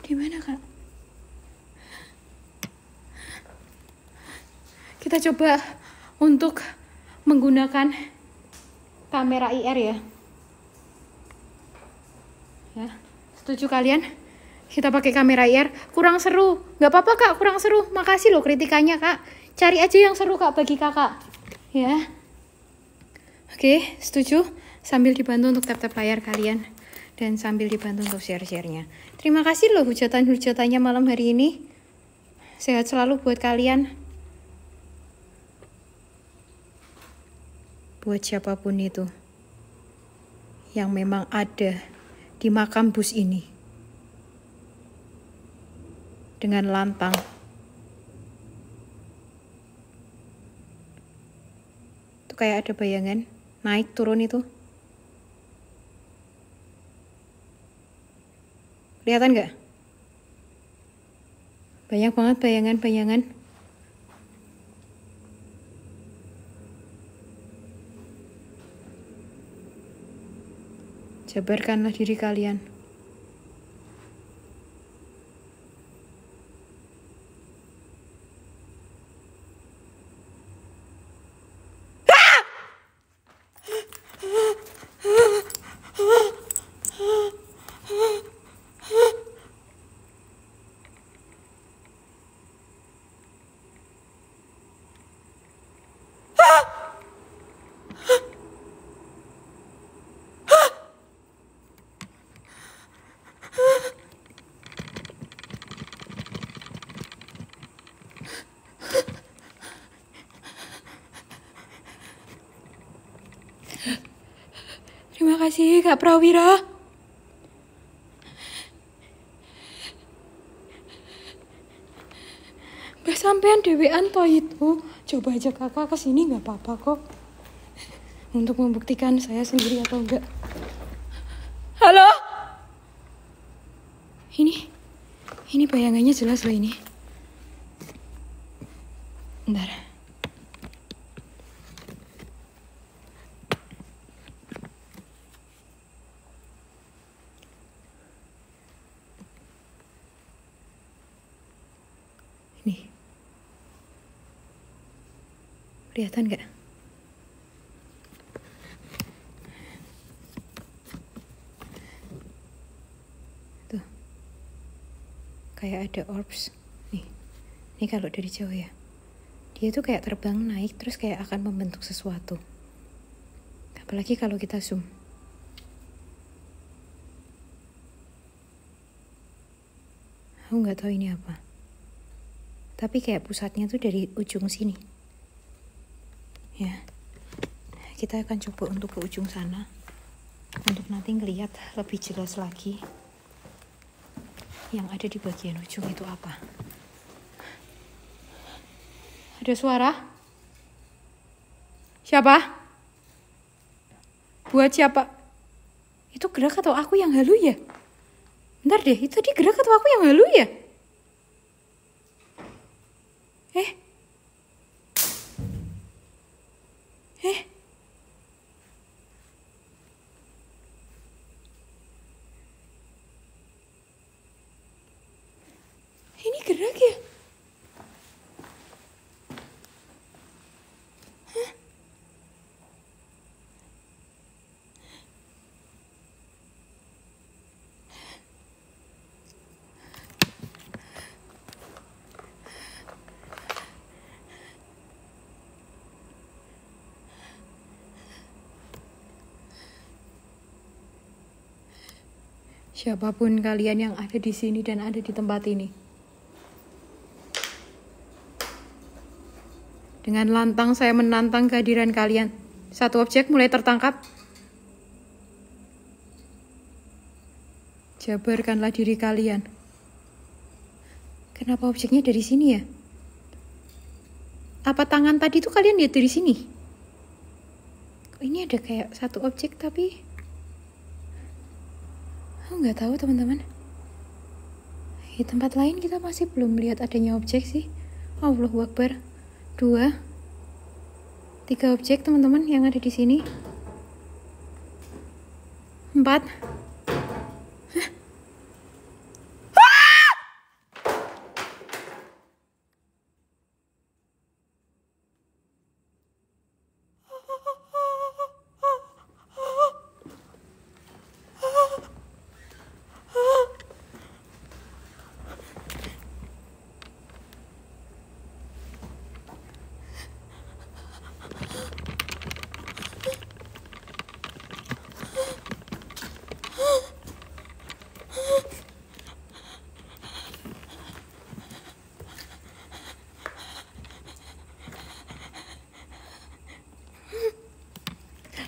Di mana, Kak? Kita coba untuk menggunakan kamera IR ya. Ya, setuju kalian? Kita pakai kamera IR. Kurang seru. Nggak apa-apa, Kak, kurang seru. Makasih loh kritikannya, Kak. Cari aja yang seru, Kak, bagi Kakak. Ya. Oke, setuju? Sambil dibantu untuk tap-tap layar kalian. Dan sambil dibantu untuk share-share-nya. Terima kasih loh hujatan-hujatannya malam hari ini. Sehat selalu buat kalian. Buat siapapun itu yang memang ada di makam bus ini. Dengan lantang. Itu kayak ada bayangan naik turun itu. Kelihatan nggak? Banyak banget bayangan-bayangan. Jabarkanlah diri kalian. Terima kasih, Kak Prawira. Mbak sampean dewean toh itu. Coba aja Kakak kesini nggak apa-apa kok. Untuk membuktikan saya sendiri atau enggak. Halo? Ini bayangannya jelas loh ini. Bentar. Nih. Kelihatan nggak? Tuh. Kayak ada orbs. Nih. Ini kalau dari jauh ya. Dia tuh kayak terbang naik terus kayak akan membentuk sesuatu. Apalagi kalau kita zoom. Aku nggak tahu ini apa. Tapi kayak pusatnya tuh dari ujung sini. Ya. Kita akan coba untuk ke ujung sana. Untuk nanti ngelihat lebih jelas lagi. Yang ada di bagian ujung itu apa. Ada suara? Siapa? Buat siapa? Itu gerak atau aku yang halu ya? Bentar deh, itu dia gerak atau aku yang halu ya? Siapapun kalian yang ada di sini dan ada di tempat ini, dengan lantang saya menantang kehadiran kalian. Satu objek mulai tertangkap. Jabarkanlah diri kalian. Kenapa objeknya dari sini ya? Apa tangan tadi tuh kalian lihat dari sini? Kok ini ada kayak satu objek tapi aku nggak tahu teman-teman. Di tempat lain kita masih belum lihat adanya objek sih. Allahu Akbar. 2, 3 objek teman-teman yang ada di sini. 4.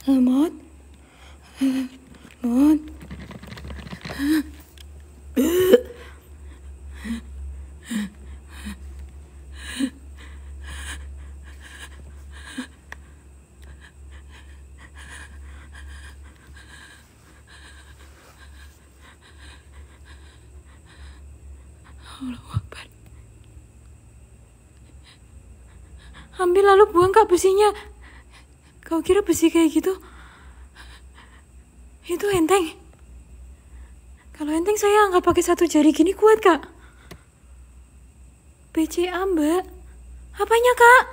Mot. Allahu Akbar. Ambil lalu buang kak besinya. Kau kira besi kayak gitu? Itu enteng. Kalau enteng saya angkat pakai satu jari gini kuat kak. BCA mbak. Apanya kak?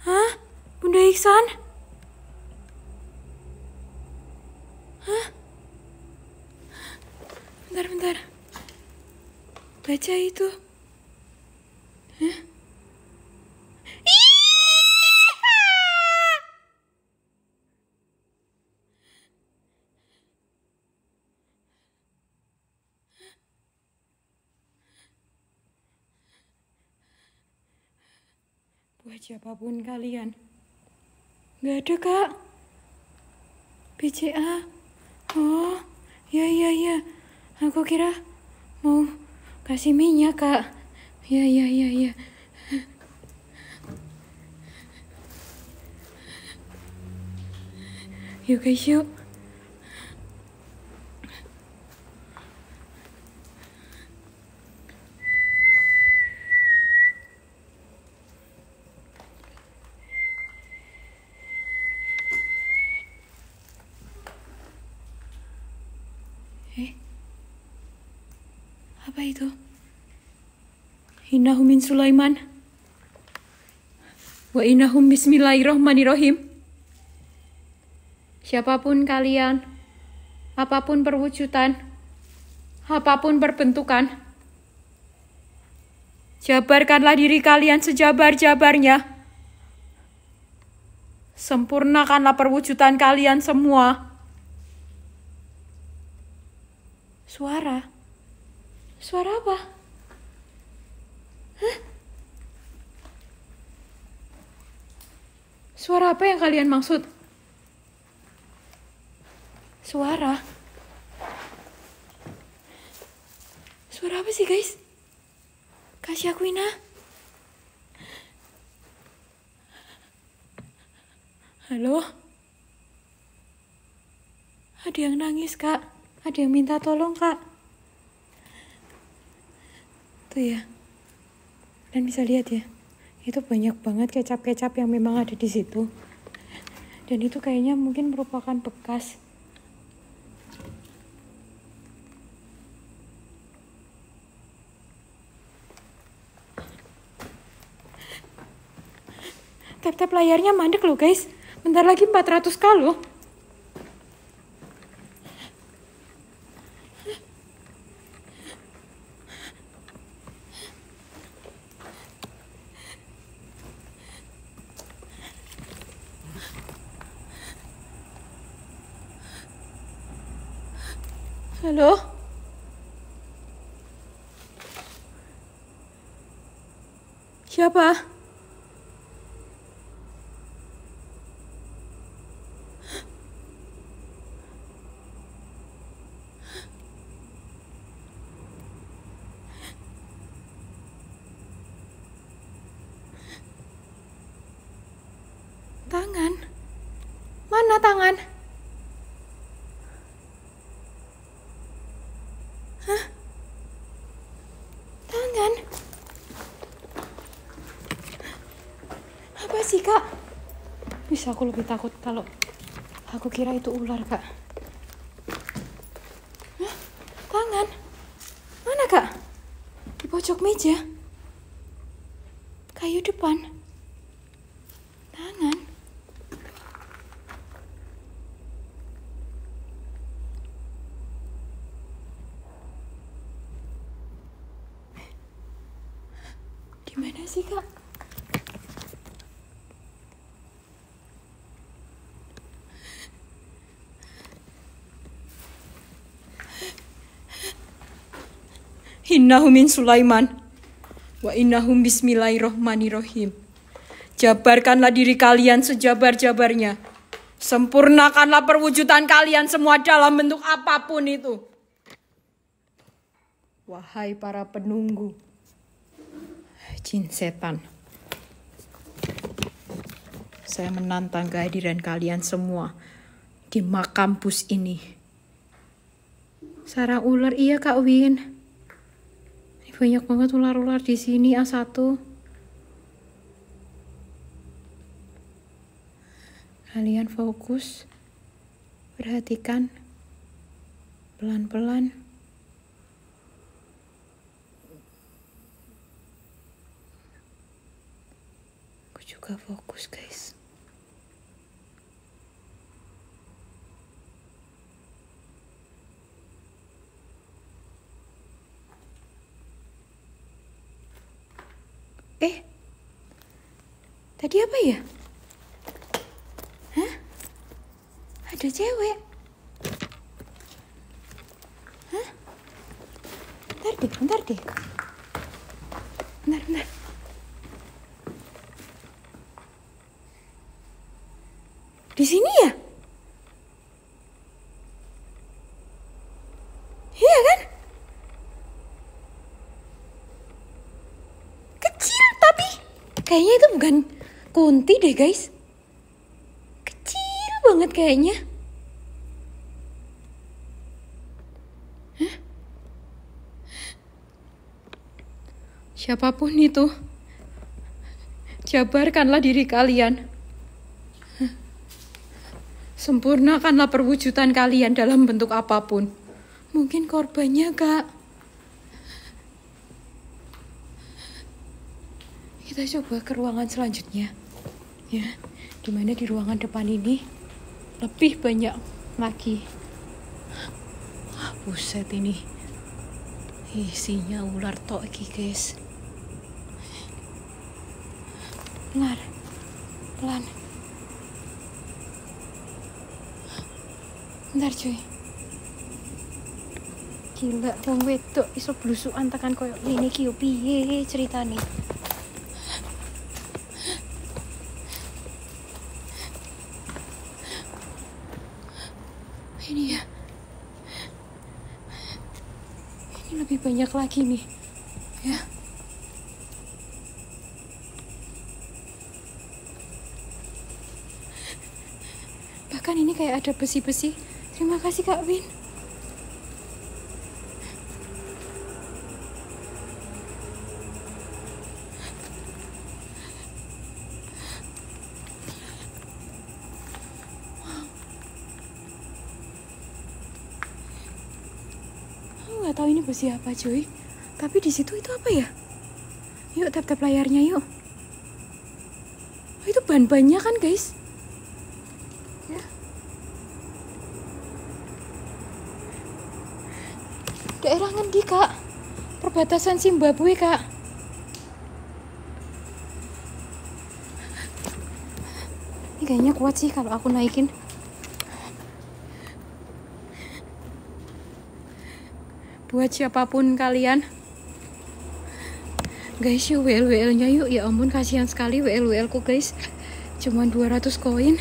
Hah? Bunda Iksan? Hah? Bentar. Baca itu. Hah? Buat siapapun kalian. Gak ada kak. BCA. Oh, ya. Aku kira mau kasih minyak kak. Ya. Yuk guys, yuk. Apa itu? Innahu min Sulaiman. Wa innahum bismillahirrahmanirrahim. Siapapun kalian, apapun perwujudan, apapun perbentukan, jabarkanlah diri kalian sejabar-jabarnya. Sempurnakanlah perwujudan kalian semua. Suara apa? Hah? Suara apa yang kalian maksud? Suara apa sih guys? Kak Syakwina? Halo? Ada yang nangis kak? Ada yang minta tolong kak? Tuh ya. Dan bisa lihat ya. Itu banyak banget kecap-kecap yang memang ada di situ. Dan itu kayaknya mungkin merupakan bekas. Tap-tap layarnya mandek loh guys. Bentar lagi 400k loh. Halo? Siapa? Tangan? Mana tangan? Hah? Tangan? Apa sih, Kak? Bisa, aku lebih takut kalau aku kira itu ular, Kak. Hah? Tangan? Mana, Kak? Di pojok meja. Kayu depan. Tangan. Gimana sih, Kak? Innahu min Sulaiman wa innahum bismillahirrohmanirrohim. Jabarkanlah diri kalian sejabar-jabarnya. Sempurnakanlah perwujudan kalian semua dalam bentuk apapun itu. Wahai para penunggu, jin setan, saya menantang kehadiran kalian semua di makampus ini. Sarang ular, iya Kak Win. Banyak banget ular-ular di sini, A1. Kalian fokus, perhatikan, pelan-pelan. Aku juga fokus, guys. Tadi apa ya? Hah? Ada cewek. Hah? Bentar deh. Bentar. Di sini ya? Iya kan? Kecil tapi kayaknya itu bukan kunti deh, guys. Kecil banget kayaknya. Hah? Siapapun itu, jabarkanlah diri kalian. Sempurnakanlah perwujudan kalian dalam bentuk apapun. Mungkin korbannya, Kak. Kita coba ke ruangan selanjutnya. Ya, dimana di ruangan depan ini lebih banyak lagi. Buset ini. Isinya ular tok iki, guys. Pelan. Bentar cuy. Gila, wong wedok iso blusukan tekan koyo ngene iki yo piye ceritane? Ini ya. Ini lebih banyak lagi nih. Ya. Bahkan ini kayak ada besi-besi. Terima kasih Kak Win. Aku nggak tahu ini besi apa cuy. Tapi di situ itu apa ya? Yuk tap-tap layarnya yuk. Oh, itu ban-bannya kan guys? Ya. Daerah ngendi Kak? Perbatasan Zimbabwe Kak. Ini kayaknya kuat sih kalau aku naikin. buat siapapun kalian. Guys, yuk WL nya yuk. Ya ampun, kasihan sekali WL ku guys, cuman 200 koin.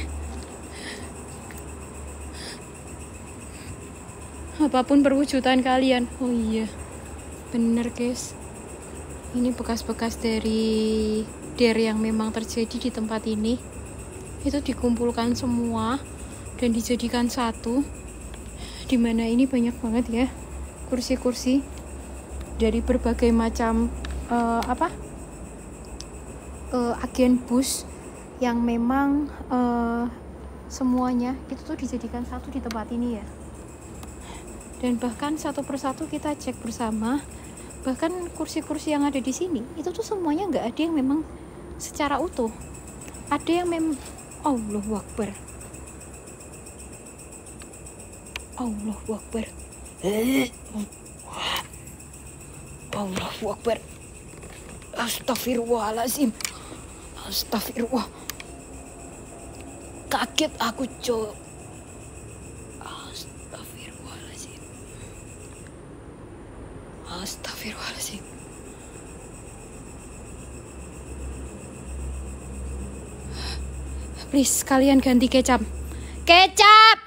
Apapun perwujudan kalian. Oh iya, bener guys, ini bekas-bekas dari yang memang terjadi di tempat ini. Itu dikumpulkan semua dan dijadikan satu, dimana ini banyak banget ya kursi-kursi dari berbagai macam agen bus yang memang semuanya itu tuh dijadikan satu di tempat ini ya. Dan bahkan satu persatu kita cek bersama, bahkan kursi-kursi yang ada di sini itu tuh semuanya nggak ada yang memang secara utuh. Ada yang memang Allahu Akbar, Allahu Akbar, Allahu Akbar, Astagfirullahaladzim, Astagfirullah. Kaget aku coy. Astagfirullahaladzim. Please kalian ganti kecap. Kecap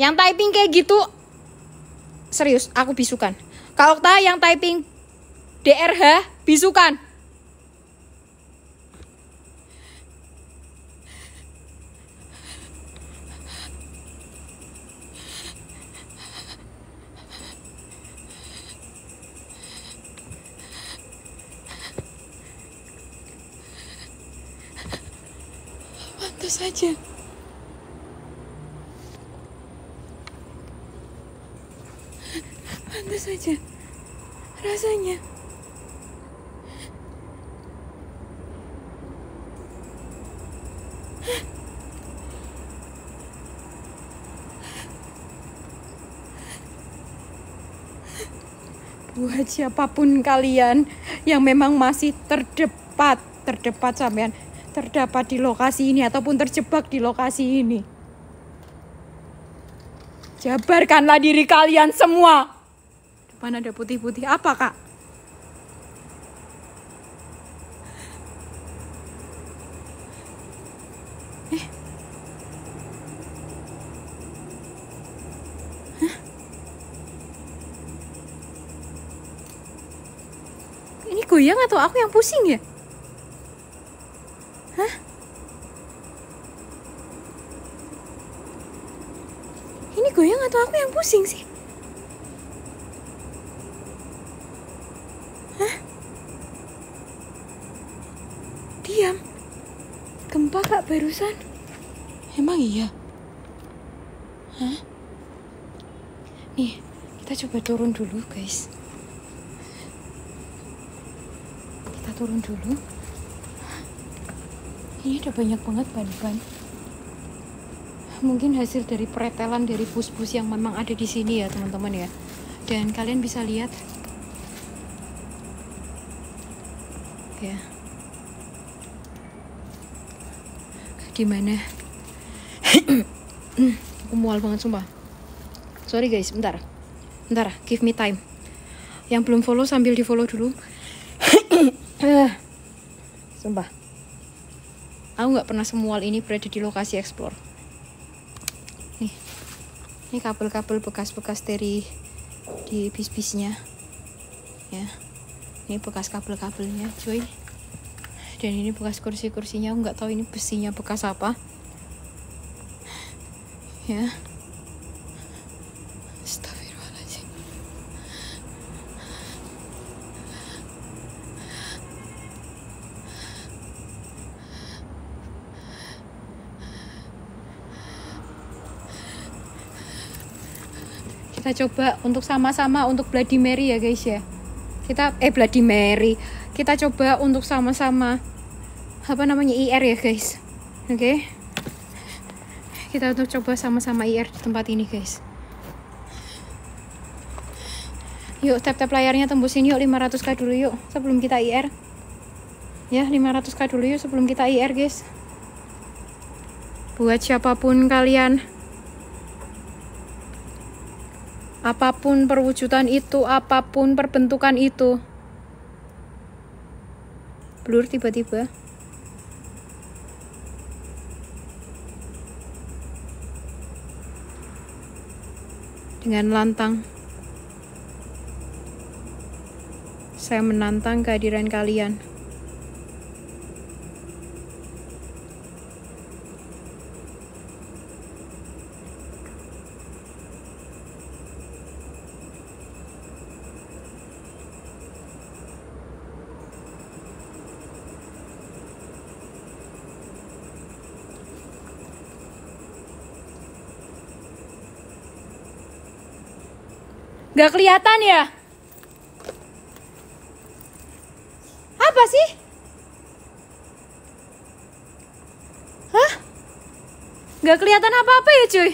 yang typing kayak gitu, serius aku bisukan. Kalau yang typing DRH bisukan. Pantas saja. Pantas saja rasanya. Buat siapapun kalian yang memang masih terdepat sampean, terdapat di lokasi ini ataupun terjebak di lokasi ini, jabarkanlah diri kalian semua. Depan ada putih-putih apa kak? Ini goyang atau aku yang pusing ya? Hah? Ini goyang atau aku yang pusing sih? Hah? Diam. Gempa kak barusan? Emang iya? Hah? Nih, kita coba turun dulu guys. Kita turun dulu. Ini ada banyak banget ban-ban. Mungkin hasil dari pretelan dari bus-bus yang memang ada di sini ya teman-teman ya. Dan kalian bisa lihat ya, di mana aku mual banget sumpah. Sorry guys, bentar, give me time. Yang belum follow sambil di follow dulu. Sumpah, aku nggak pernah semual ini berada di lokasi explore. Ini kabel-kabel bekas-bekas dari di bis-bisnya ya. Ini bekas kabel-kabelnya cuy. Dan ini bekas kursi-kursinya. Aku nggak tahu ini besinya bekas apa ya. Astagfirullahaladzim. Kita coba untuk sama-sama untuk Bloody Mary ya guys ya. Kita Bloody Mary. Kita coba untuk sama-sama IR ya guys. Oke. Kita untuk coba sama-sama IR di tempat ini guys. Yuk tap-tap layarnya tembusin yuk 500k dulu yuk sebelum kita IR. Ya 500k dulu yuk sebelum kita IR guys. Buat siapapun kalian Apapun perwujudan itu, apapun perbentukan itu. Blur tiba-tiba. Dengan lantang, saya menantang kehadiran kalian. Gak kelihatan ya? Apa sih? Hah? Gak kelihatan apa-apa ya cuy?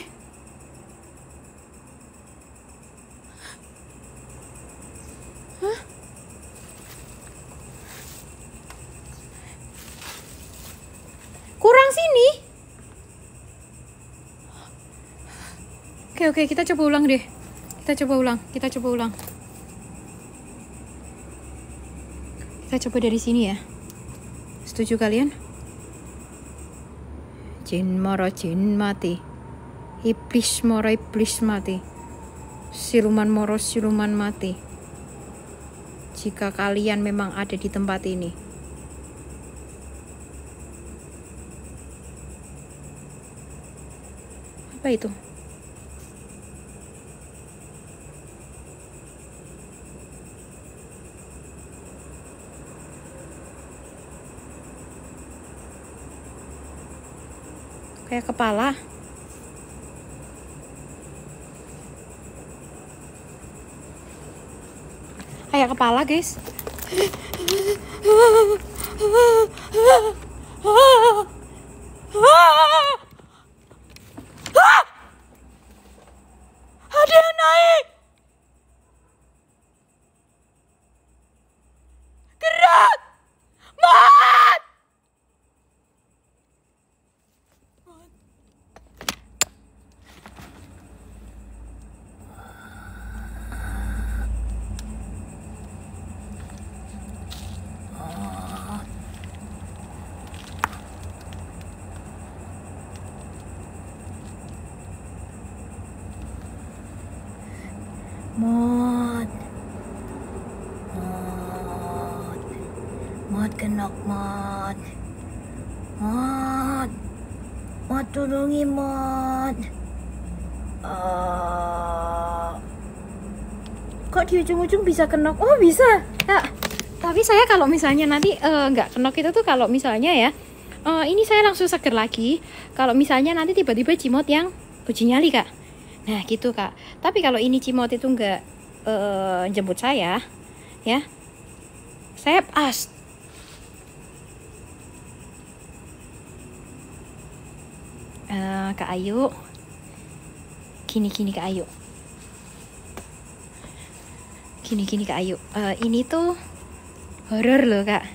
Hah? Kurang sini. Oke, kita coba ulang deh. Kita coba ulang. Kita coba dari sini ya. Setuju kalian? Jin moro jin mati. Iblis moro iblis mati. Siluman moro siluman mati. Jika kalian memang ada di tempat ini. Apa itu? Kayak kepala. Kayak kepala, guys. Ada yang naik. Gerak. Mat. Mod kenok mod. Mod tulungi mod. Kok di ujung-ujung bisa kenok? Oh bisa ya. Tapi saya kalau misalnya nanti nggak kenok itu tuh kalau misalnya ya ini saya langsung seger lagi. Kalau misalnya nanti tiba-tiba Cimot yang uji nyali kak. Nah gitu kak. Tapi kalau ini Cimot itu nggak jemput saya ya, saya Kak Ayu gini Kak Ayu gini Kak Ayu, ini tuh horor loh kak,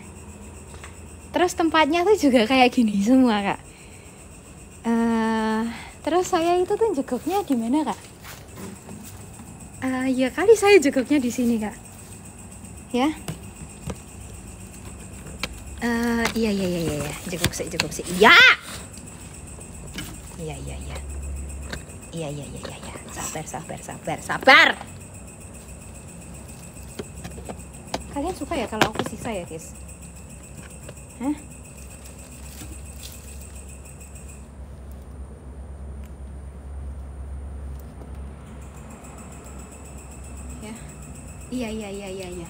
terus tempatnya tuh juga kayak gini semua kak. Terus saya itu tuh jegoknya di mana kak? Ya kali saya jegoknya di sini kak ya. Iya jegok sih ya. Iya. Sabar. Kalian suka ya kalau aku siksa ya guys? Hah? Ya. Iya. Iya.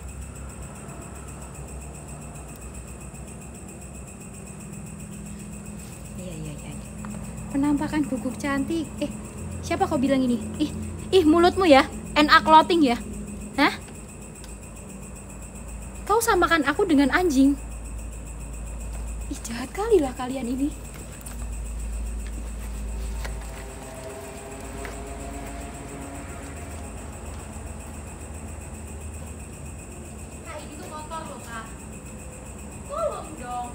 Penampakan guguk cantik. Siapa kau bilang ini? Ih mulutmu ya, NA clothing ya. Hah? Kau samakan aku dengan anjing. Ih jahat kali lah kalian ini. Kak ini tuh kotor loh kak. Tolong dong.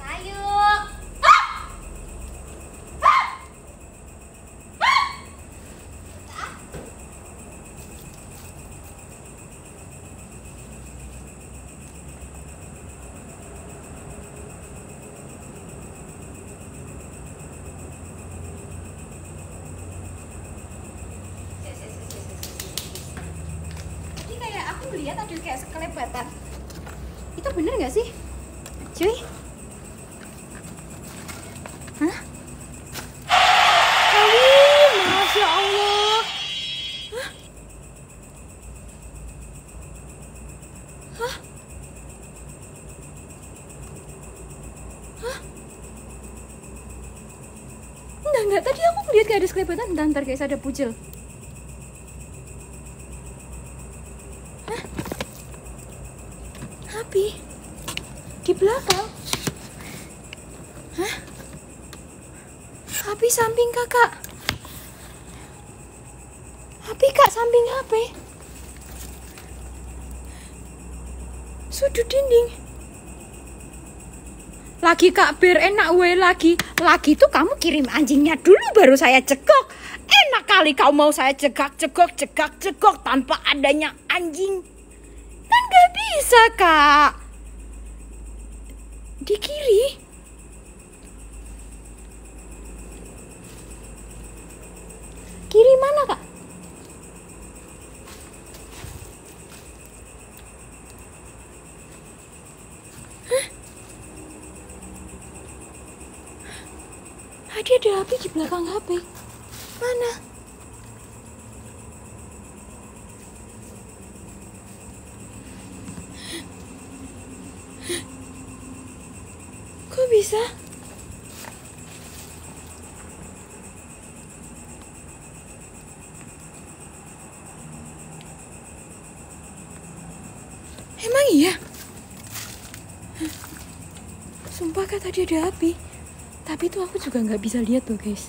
Ayo. melihat ada kayak sekelebatan. Itu bener nggak sih, cuy? Hah? Masya Allah. Hah? Hah? Hah? Enggak, tadi aku lihat kayak ada sekelebatan. Ntar guys, ada pucil. Hah? Api di belakang. Hah? Api samping kakak. Api kak samping HP. Sudut dinding. Lagi kak ber enak we lagi tuh kamu kirim anjingnya dulu baru saya cekok. Enak kali kau mau saya cekok tanpa adanya anjing. Kan gak bisa kak. Di kiri. Kiri mana kak? Ada api di belakang HP. Mana? Kok bisa? Emang iya? Sumpah kak tadi ada api. Tapi tuh aku juga nggak bisa lihat tuh guys,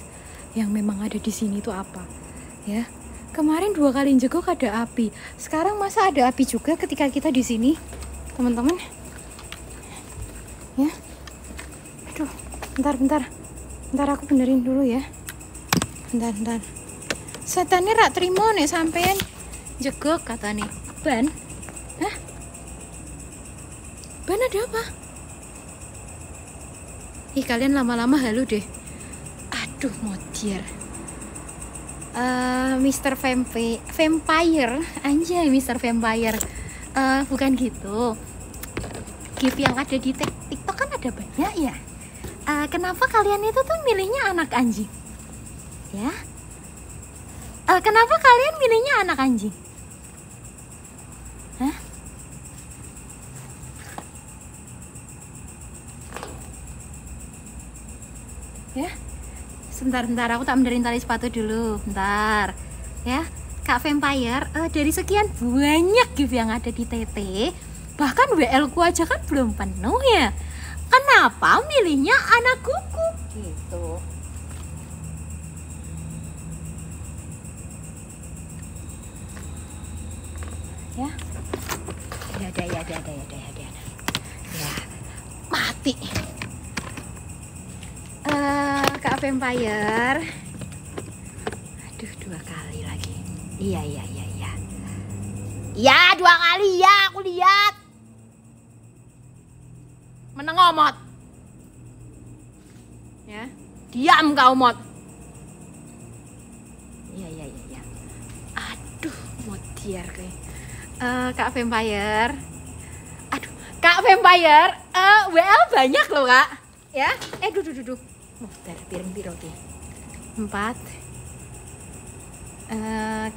yang memang ada di sini tuh apa, ya. Kemarin 2 kali jegok ada api, sekarang masa ada api juga ketika kita di sini, teman-teman? Ya, aduh, bentar aku benerin dulu ya, bentar. Setannya rak terima nih sampean jegok kata nih, ban, hah? Ban ada apa? Ih kalian lama-lama halu deh. Aduh modiar. Mr. Vampire. Anjay Mr. Vampire. Bukan gitu. GIF yang ada di TikTok kan ada banyak ya. Kenapa kalian itu tuh milihnya anak anjing? Ya. Kenapa kalian milihnya anak anjing? Hah? Ya, sebentar aku tak benerin tali sepatu dulu, bentar ya Kak Vampire. Dari sekian banyak gift yang ada di TT, bahkan WL ku aja kan belum penuh ya, kenapa milihnya anak kuku gitu ya? Ya mati. Kak Vampire. Aduh 2 kali lagi. Iya. Ya 2 kali ya aku lihat. Menengomot. Ya. Diam kau mot. Iya. Aduh modiar kayak. Kak Vampire. Aduh Kak Vampire. WL banyak loh kak. Ya. Duh. Piring biru oke. 4.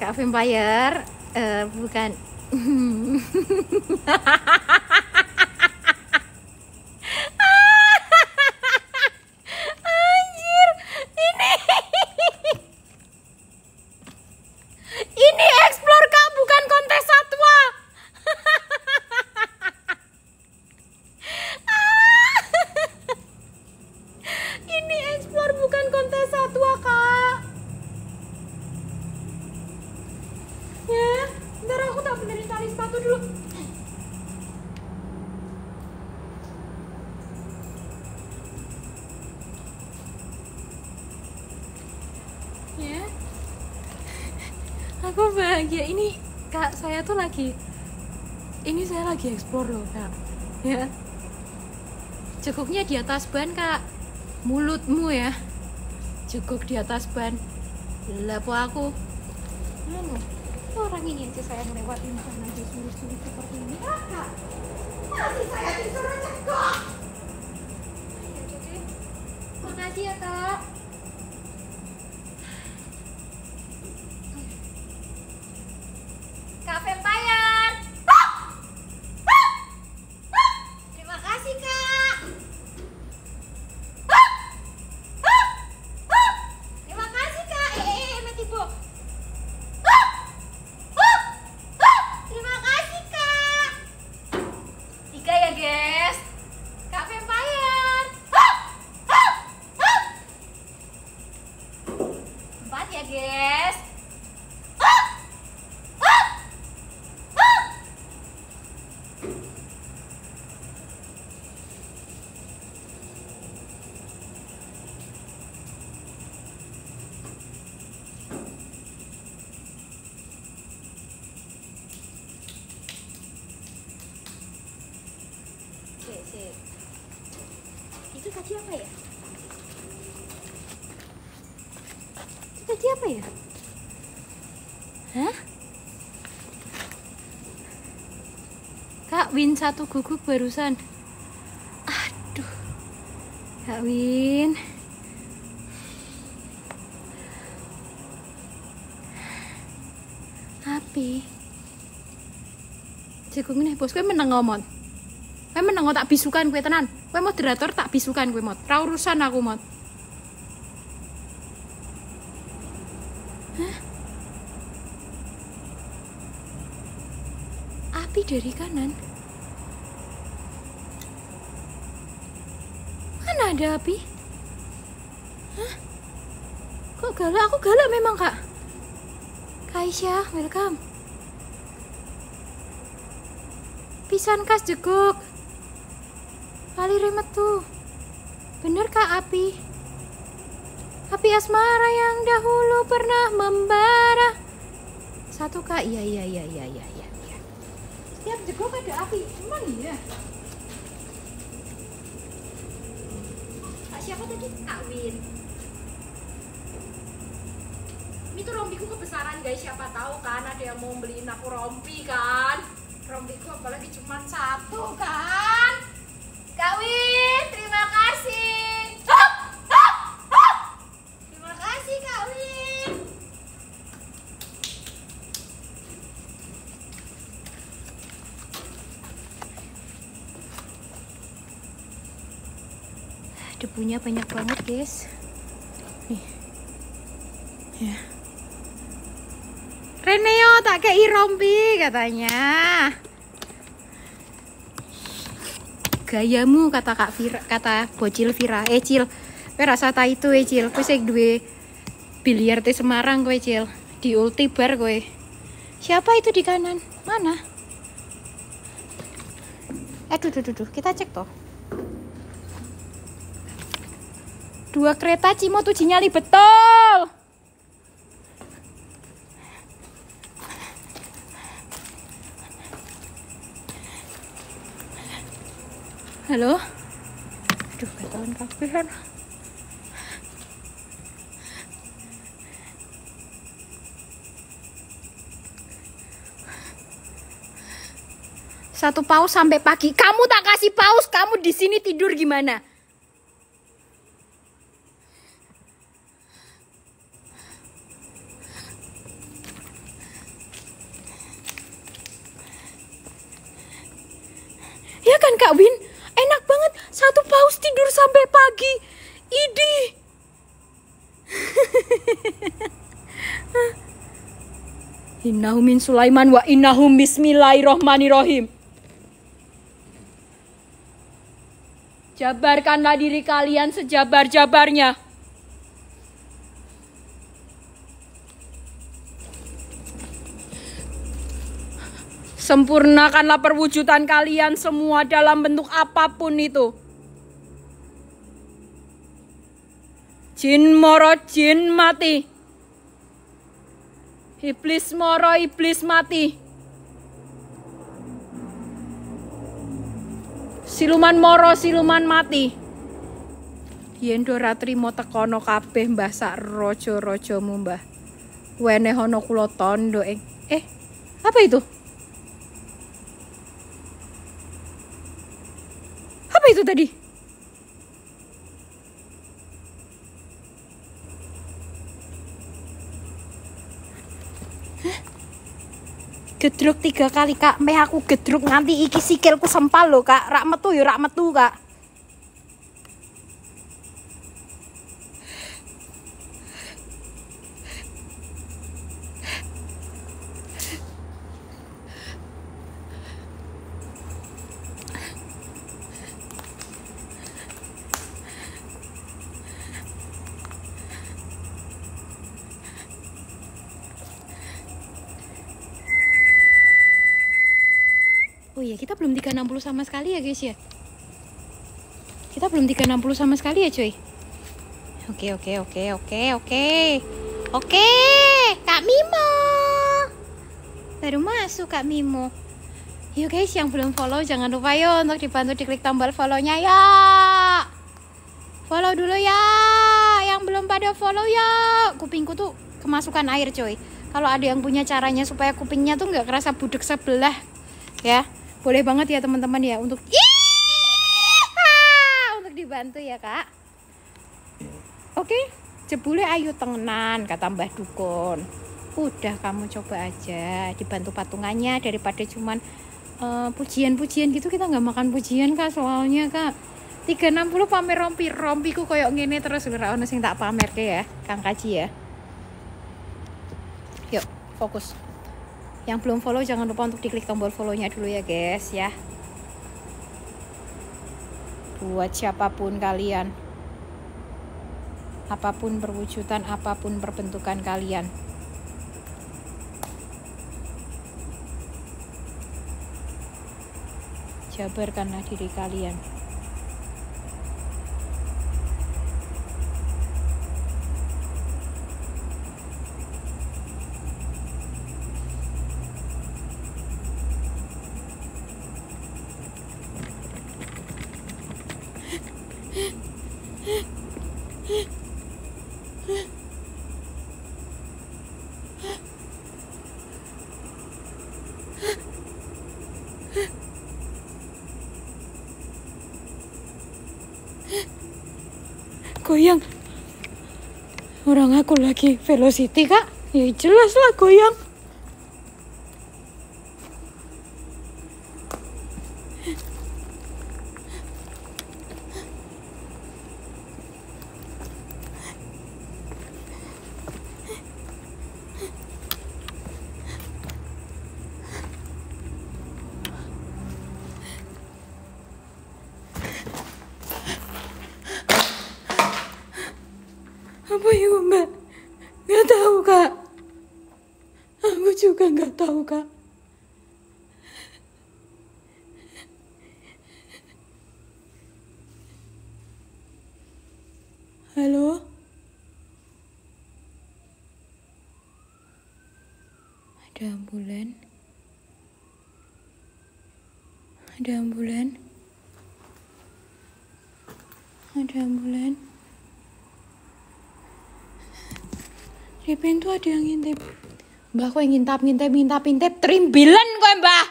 Kak Vampire. Bukan. Anjir. Ini explore kak, bukan kontes satwa. Ini explore bukan kontes satwa kak. Ya, ntar aku tak benerin tali sepatu dulu. Ya, aku bahagia. Ini kak, saya tuh lagi, ini saya lagi explore loh kak. Ya, jegoknya di atas ban kak. Mulutmu ya, jegok di atas ban. Lapo aku. Orang ini aja saya ngelewatin sana disuruh-suruh seperti ini. Kakak, masih saya disuruh cekok. Makasih ya kak. Kak Vampire. Terima kasih kak. Terima kasih kak. Metibo. Terima kasih kak. 3 ya guys. Kak Vampire. 4 ya guys. Itu tadi apa ya? Itu tadi apa ya? Hah? Kak Win 1 guguk barusan. Aduh. Kak Win. Api. Jagung nih bos, kowe meneng ngomong. Kowe meneng tak bisukan kowe tenan. Kowe moderator tak bisukan kowe mod. Ra urusan aku mod. Hah? Api dari kanan. Mana ada api? Hah? Kok galak? Aku galak memang kak. Kaisya, welcome. Pisan kas jeguk. Kali remet tuh. Bener kak api? Api asmara yang dahulu pernah membara. 1 kak, iya. Setiap jeguk ada api, emang iya? Kak siapa tadi? Kak Win. Ini tuh rompiku kebesaran guys, siapa tahu kan ada yang mau beliin aku rompi kan? Rompiku apalagi cuma 1 kan? Kak Win, terima kasih. Terima kasih Kak Win. Debunya banyak banget guys. Nih. Ya. Reneo tak kei rompi katanya. Gayamu kata Kak Vira, kata bocil Vira. Cil, kowe rasa ta itu Cil. Kowe sing duwe biliar te Semarang kowe Cil. Di Ulti Bar kowe. Siapa itu di kanan? Mana? Tuh. Kita cek toh. 2 kereta Cimo 7 nyali betul. Halo? Aduh, ketahuan kapisan. Satu paus sampai pagi. Kamu tak kasih paus, kamu di sini tidur gimana? Ya kan Kak Win? Enak banget, 1 paus tidur sampai pagi. Idi. Innahu min Sulaiman wa innahum bismillahirrohmanirrohim. Jabarkanlah diri kalian sejabar-jabarnya. Sempurnakanlah perwujudan kalian semua dalam bentuk apapun itu. Jin moro jin mati. Iblis moro iblis mati. Siluman moro siluman mati. Yen ora trimo tekono kabeh Mbah sak raja-rajamu Mbah. Wenehono kula tandha ing Apa itu? Apa itu tadi? Gedruk 3 kali kak, meh aku gedruk nganti iki sikilku sempal loh kak. Rak metu ya rak metu kak. Oh iya, kita belum 360 sama sekali ya guys ya. Kita belum 360 sama sekali ya cuy. Oke. Oke, Kak Mimo. Baru masuk Kak Mimo. Yuk guys, yang belum follow jangan lupa yuk untuk dibantu diklik tombol follow-nya ya. Follow dulu ya. Yang belum pada follow ya. Kupingku tuh kemasukan air cuy. Kalau ada yang punya caranya supaya kupingnya tuh nggak kerasa budek sebelah ya. Boleh banget ya teman-teman ya untuk dibantu ya kak. Oke, jebule ayu tengenan kata Mbah Dukun. Udah kamu coba aja dibantu patungannya daripada cuman pujian-pujian gitu. Kita nggak makan pujian kak, soalnya kak 360 pamer rompiku koyok ngene terus ora ono sing tak pamerke ya Kang Kaji ya. Yuk fokus. Yang belum follow jangan lupa untuk diklik tombol follow-nya dulu ya guys ya. Buat siapapun kalian, apapun perwujudan, apapun perbentukan kalian, jabarkanlah diri kalian. Goyang. Orang aku lagi velocity kak, ya jelas lah goyang. Apa itu mbak? Gak tahu kak. Aku juga gak tahu kak. Halo? Ada ambulan? Ada ambulan? Ada ambulan? Di pintu ada yang ngintip. Mbah kowe ngintip trimbilan kowe mbah.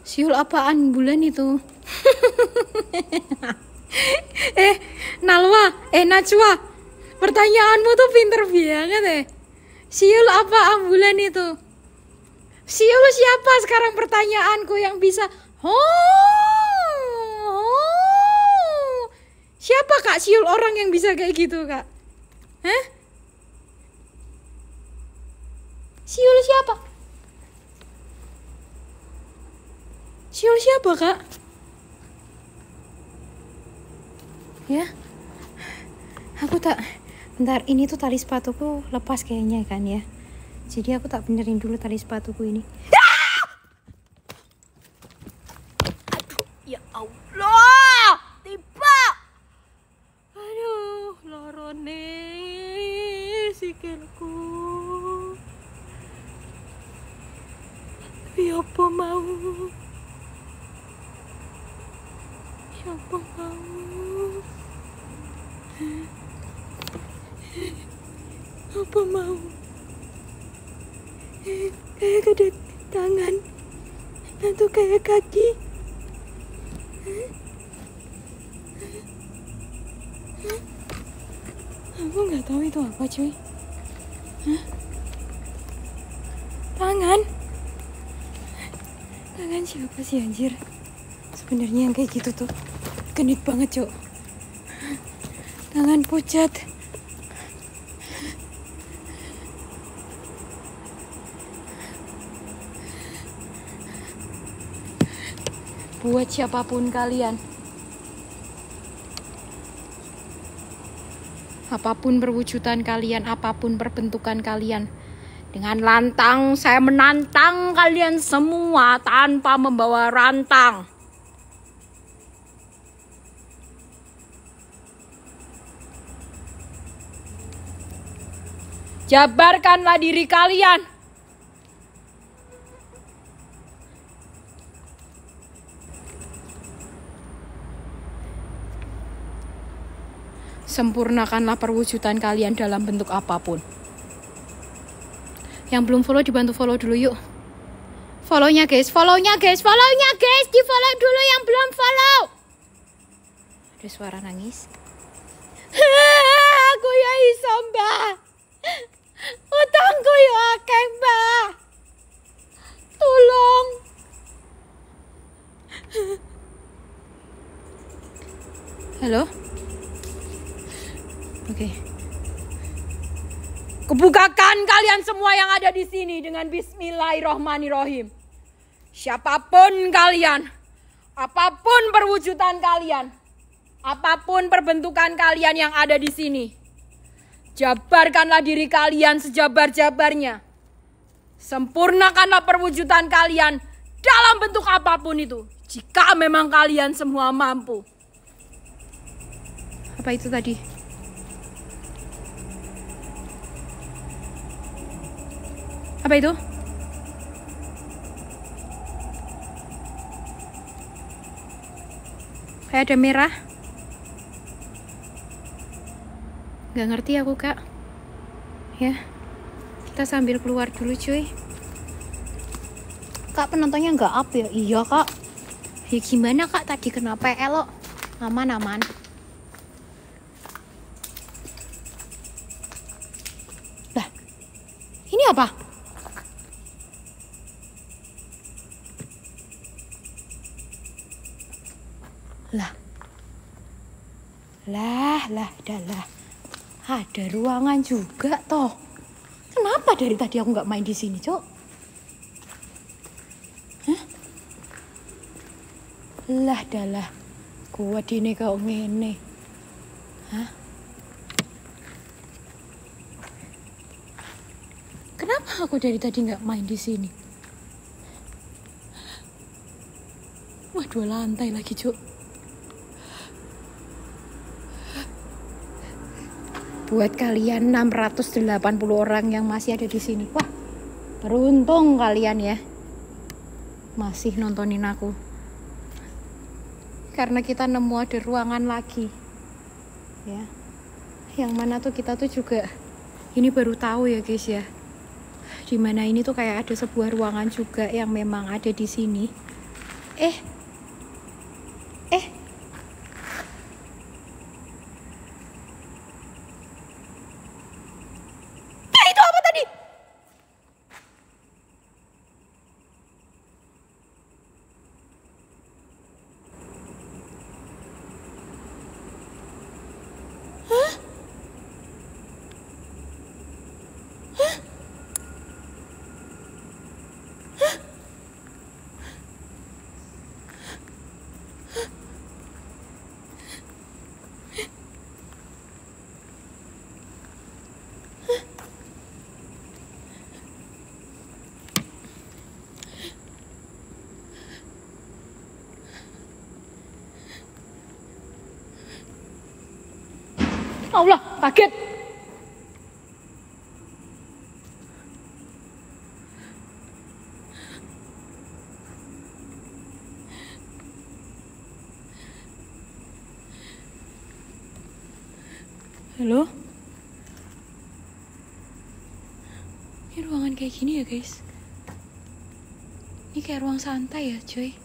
Siul apaan bulan itu? Nalwa, Najwa, pertanyaanmu tuh pinter banget Siul apa ambulan itu? Siul siapa sekarang pertanyaanku yang bisa? Siapa kak siul orang yang bisa kayak gitu kak? Siul siapa? Siul siapa kak? Ya, aku tak. Bentar, ini tuh tali sepatuku lepas kayaknya kan ya. Jadi aku tak benerin dulu tali sepatuku ini. Aduh, ya Allah, tiba. Aduh, lorone. aku. Tapi apa mau? Siapa mau? Apa mau? Kayak ada tangan atau kayak kaki? Aku nggak tahu itu apa, cuy. Tangan? Tangan siapa sih, anjir? Sebenarnya yang kayak gitu tuh genit banget, cok. Tangan pucat. Buat siapapun kalian, apapun perwujudan kalian, apapun perbentukan kalian, dengan lantang saya menantang kalian semua tanpa membawa rantang. Jabarkanlah diri kalian. Sempurnakanlah perwujudan kalian dalam bentuk apapun. Yang belum follow dibantu follow dulu yuk. Follownya guys, follownya guys, follownya guys, di follow dulu yang belum follow. Ada suara nangis. Aku ya iso mbak. Utangku ya akeh mbak. Tolong. Halo? Oke. Kebukakan kalian semua yang ada di sini dengan Bismillahirrohmanirrohim. Siapapun kalian, apapun perwujudan kalian, apapun perbentukan kalian yang ada di sini, jabarkanlah diri kalian sejabar-jabarnya. Sempurnakanlah perwujudan kalian dalam bentuk apapun itu, jika memang kalian semua mampu. Apa itu tadi? Apa itu? Kayak ada merah. Gak ngerti aku kak. Ya, kita sambil keluar dulu cuy. Kak penontonnya nggak up ya? Iya kak. Ya gimana kak, tadi kenapa elok? Aman-aman. Lah, ini apa? Lah, ada ruangan juga toh. Kenapa dari tadi aku nggak main di sini, Cok? Hah? Lah, kuat ini kau ngene. Hah? Kenapa aku dari tadi nggak main di sini? Wah, 2 lantai lagi, Cok. Buat kalian 680 orang yang masih ada di sini. Wah, beruntung kalian ya. Masih nontonin aku. Karena kita nemu ada ruangan lagi. Ya. Yang mana tuh kita tuh juga ini baru tahu ya guys ya. Dimana ini tuh kayak ada sebuah ruangan juga yang memang ada di sini. Itu apa tadi? Hah? Allah, kaget. Halo? Ini ruangan kayak gini ya guys. Ini kayak ruang santai ya cuy.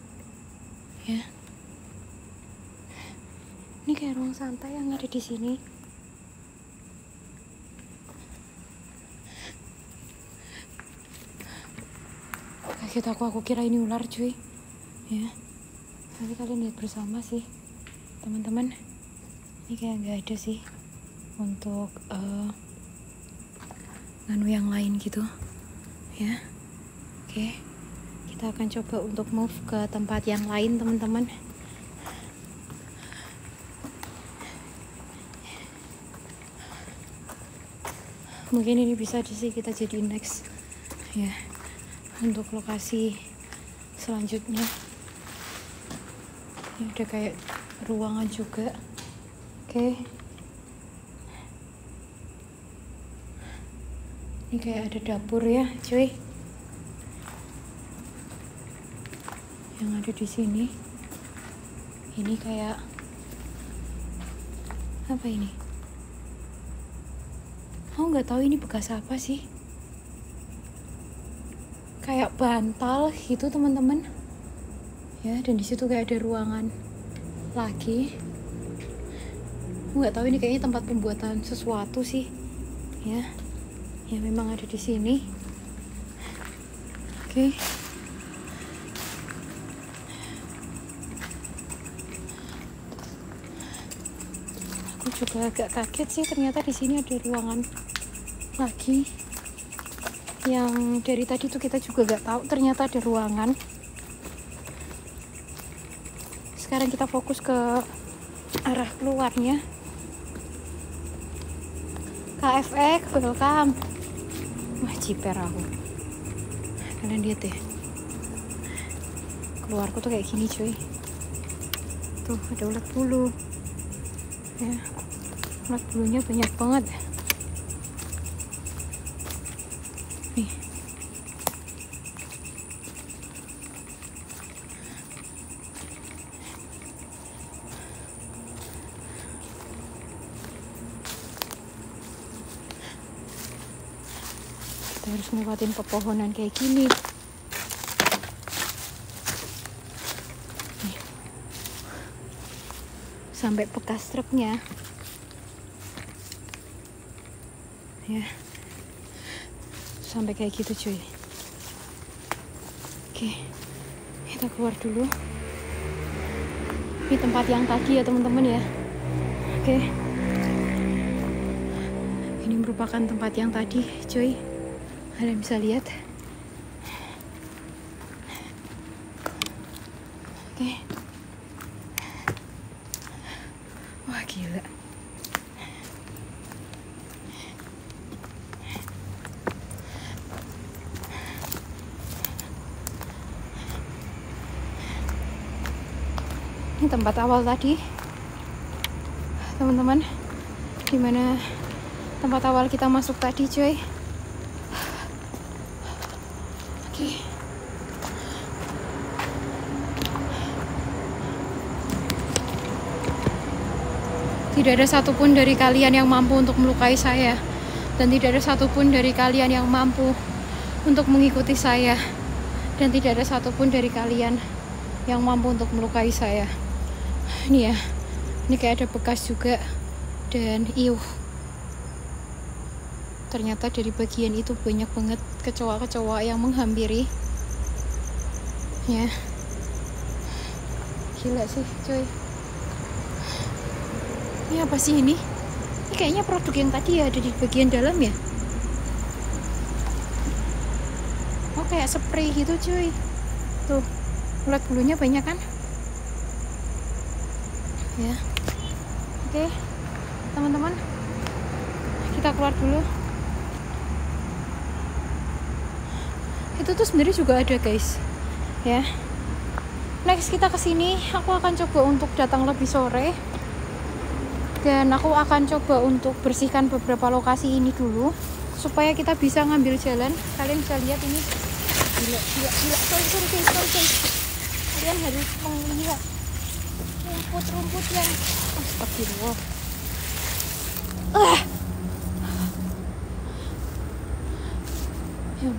Ya. Ini kayak ruang santai yang ada di sini. Kaget aku kira ini ular cuy. Ya. Tapi kalian lihat bersama sih, teman-teman. Ini kayak nggak ada sih untuk nganu yang lain gitu. Ya. Oke. Kita akan coba untuk move ke tempat yang lain, teman-teman. Mungkin ini bisa sih kita jadi next ya untuk lokasi selanjutnya. Ini udah kayak ruangan juga. Oke. Ini kayak ada dapur ya cuy yang ada di sini. Ini kayak apa ini? Aku nggak tahu ini bekas apa sih. Kayak bantal gitu teman-teman. Ya, dan di situ kayak ada ruangan lagi. Nggak tahu ini kayaknya tempat pembuatan sesuatu sih. Ya, ya memang ada di sini. Oke. Aku juga agak kaget sih, ternyata di sini ada ruangan lagi yang dari tadi tuh kita juga gak tahu ternyata ada ruangan. Sekarang kita fokus ke arah keluarnya. KFX welcome. Wah ciper aku. Kalian lihat deh, keluarku tuh kayak gini cuy. Tuh ada ulat bulu ya, ulat bulunya banyak banget nih. Kita harus ngelewatin pepohonan kayak gini. Nih. Sampai bekas truknya ya, sampai kayak gitu cuy. Oke, kita keluar dulu. Ini tempat yang tadi ya teman-teman ya. Oke, ini merupakan tempat yang tadi cuy, kalian bisa lihat. Oke, wah gila. Ini tempat awal tadi teman-teman, dimana tempat awal kita masuk tadi cuy. Oke. Tidak ada satupun dari kalian yang mampu untuk melukai saya, dan tidak ada satupun dari kalian yang mampu untuk mengikuti saya, dan tidak ada satupun dari kalian yang mampu untuk melukai saya. Ini ya, ini kayak ada bekas juga, dan ternyata dari bagian itu banyak banget kecoa-kecoa yang menghampiri ya. Gila sih cuy. Ini apa sih ini? Ini kayaknya produk yang tadi ya ada di bagian dalam ya. Oh kayak spray gitu cuy. Tuh, ulat bulunya banyak kan? Ya. Oke, teman-teman, kita keluar dulu. Itu tuh sebenarnya juga ada guys. Ya. Next kita kesini, aku akan coba untuk datang lebih sore. Dan aku akan coba untuk bersihkan beberapa lokasi ini dulu supaya kita bisa ngambil jalan. Kalian bisa lihat ini. Gila. Sorry. Kalian harus melihat rumput yang astagfirullah. Ya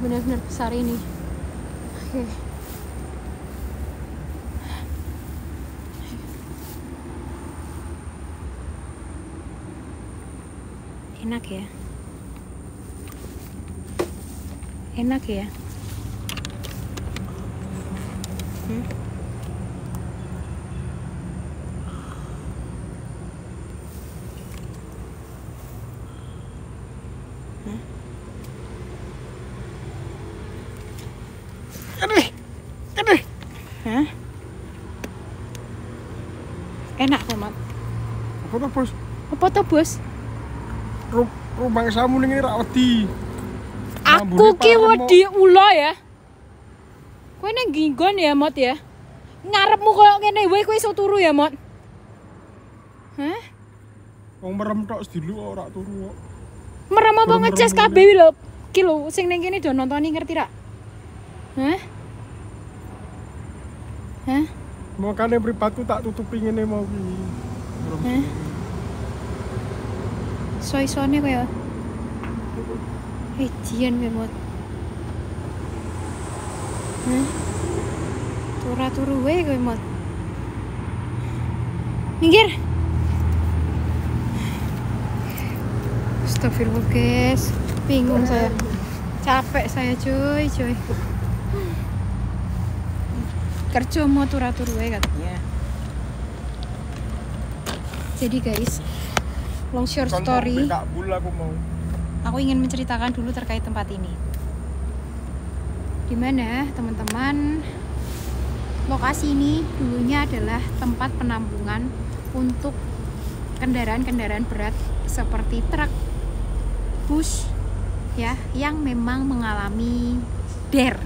benar-benar besar ini. Oke. Enak ya. Enak ya. Aduh. Hah? Enak kok, Mat. Apa tuh, Bos? Apa tuh, Bos? Rumah samu ning ra wedi. Aku ki wedi ula ya. Kowe nang nggon ya, Mot ya. Ngarepmu koyo ngene wae kowe iso turu ya, Mot. Hah? Wong merem tok sedilu ora turu kok. Merem apa ngecas kabeh lho. Ki lho sing ning kene do nontoni ngerti ra? Hah? Hah? Makane mripatku tak tutupi ngene mau ki. Hah? Soy-soyne koyo. Jian kowe, Mot. Hah? Turu wae kowe, Mot. Minggir. Astagfirullah, guys. Bingung saya. Capek saya, cuy. Kerja mau turu wae katanya. Jadi, guys, long short story. Aku ingin menceritakan dulu terkait tempat ini. Dimana teman-teman, lokasi ini dulunya adalah tempat penampungan untuk kendaraan-kendaraan berat seperti truk, bus, ya, yang memang mengalami DER,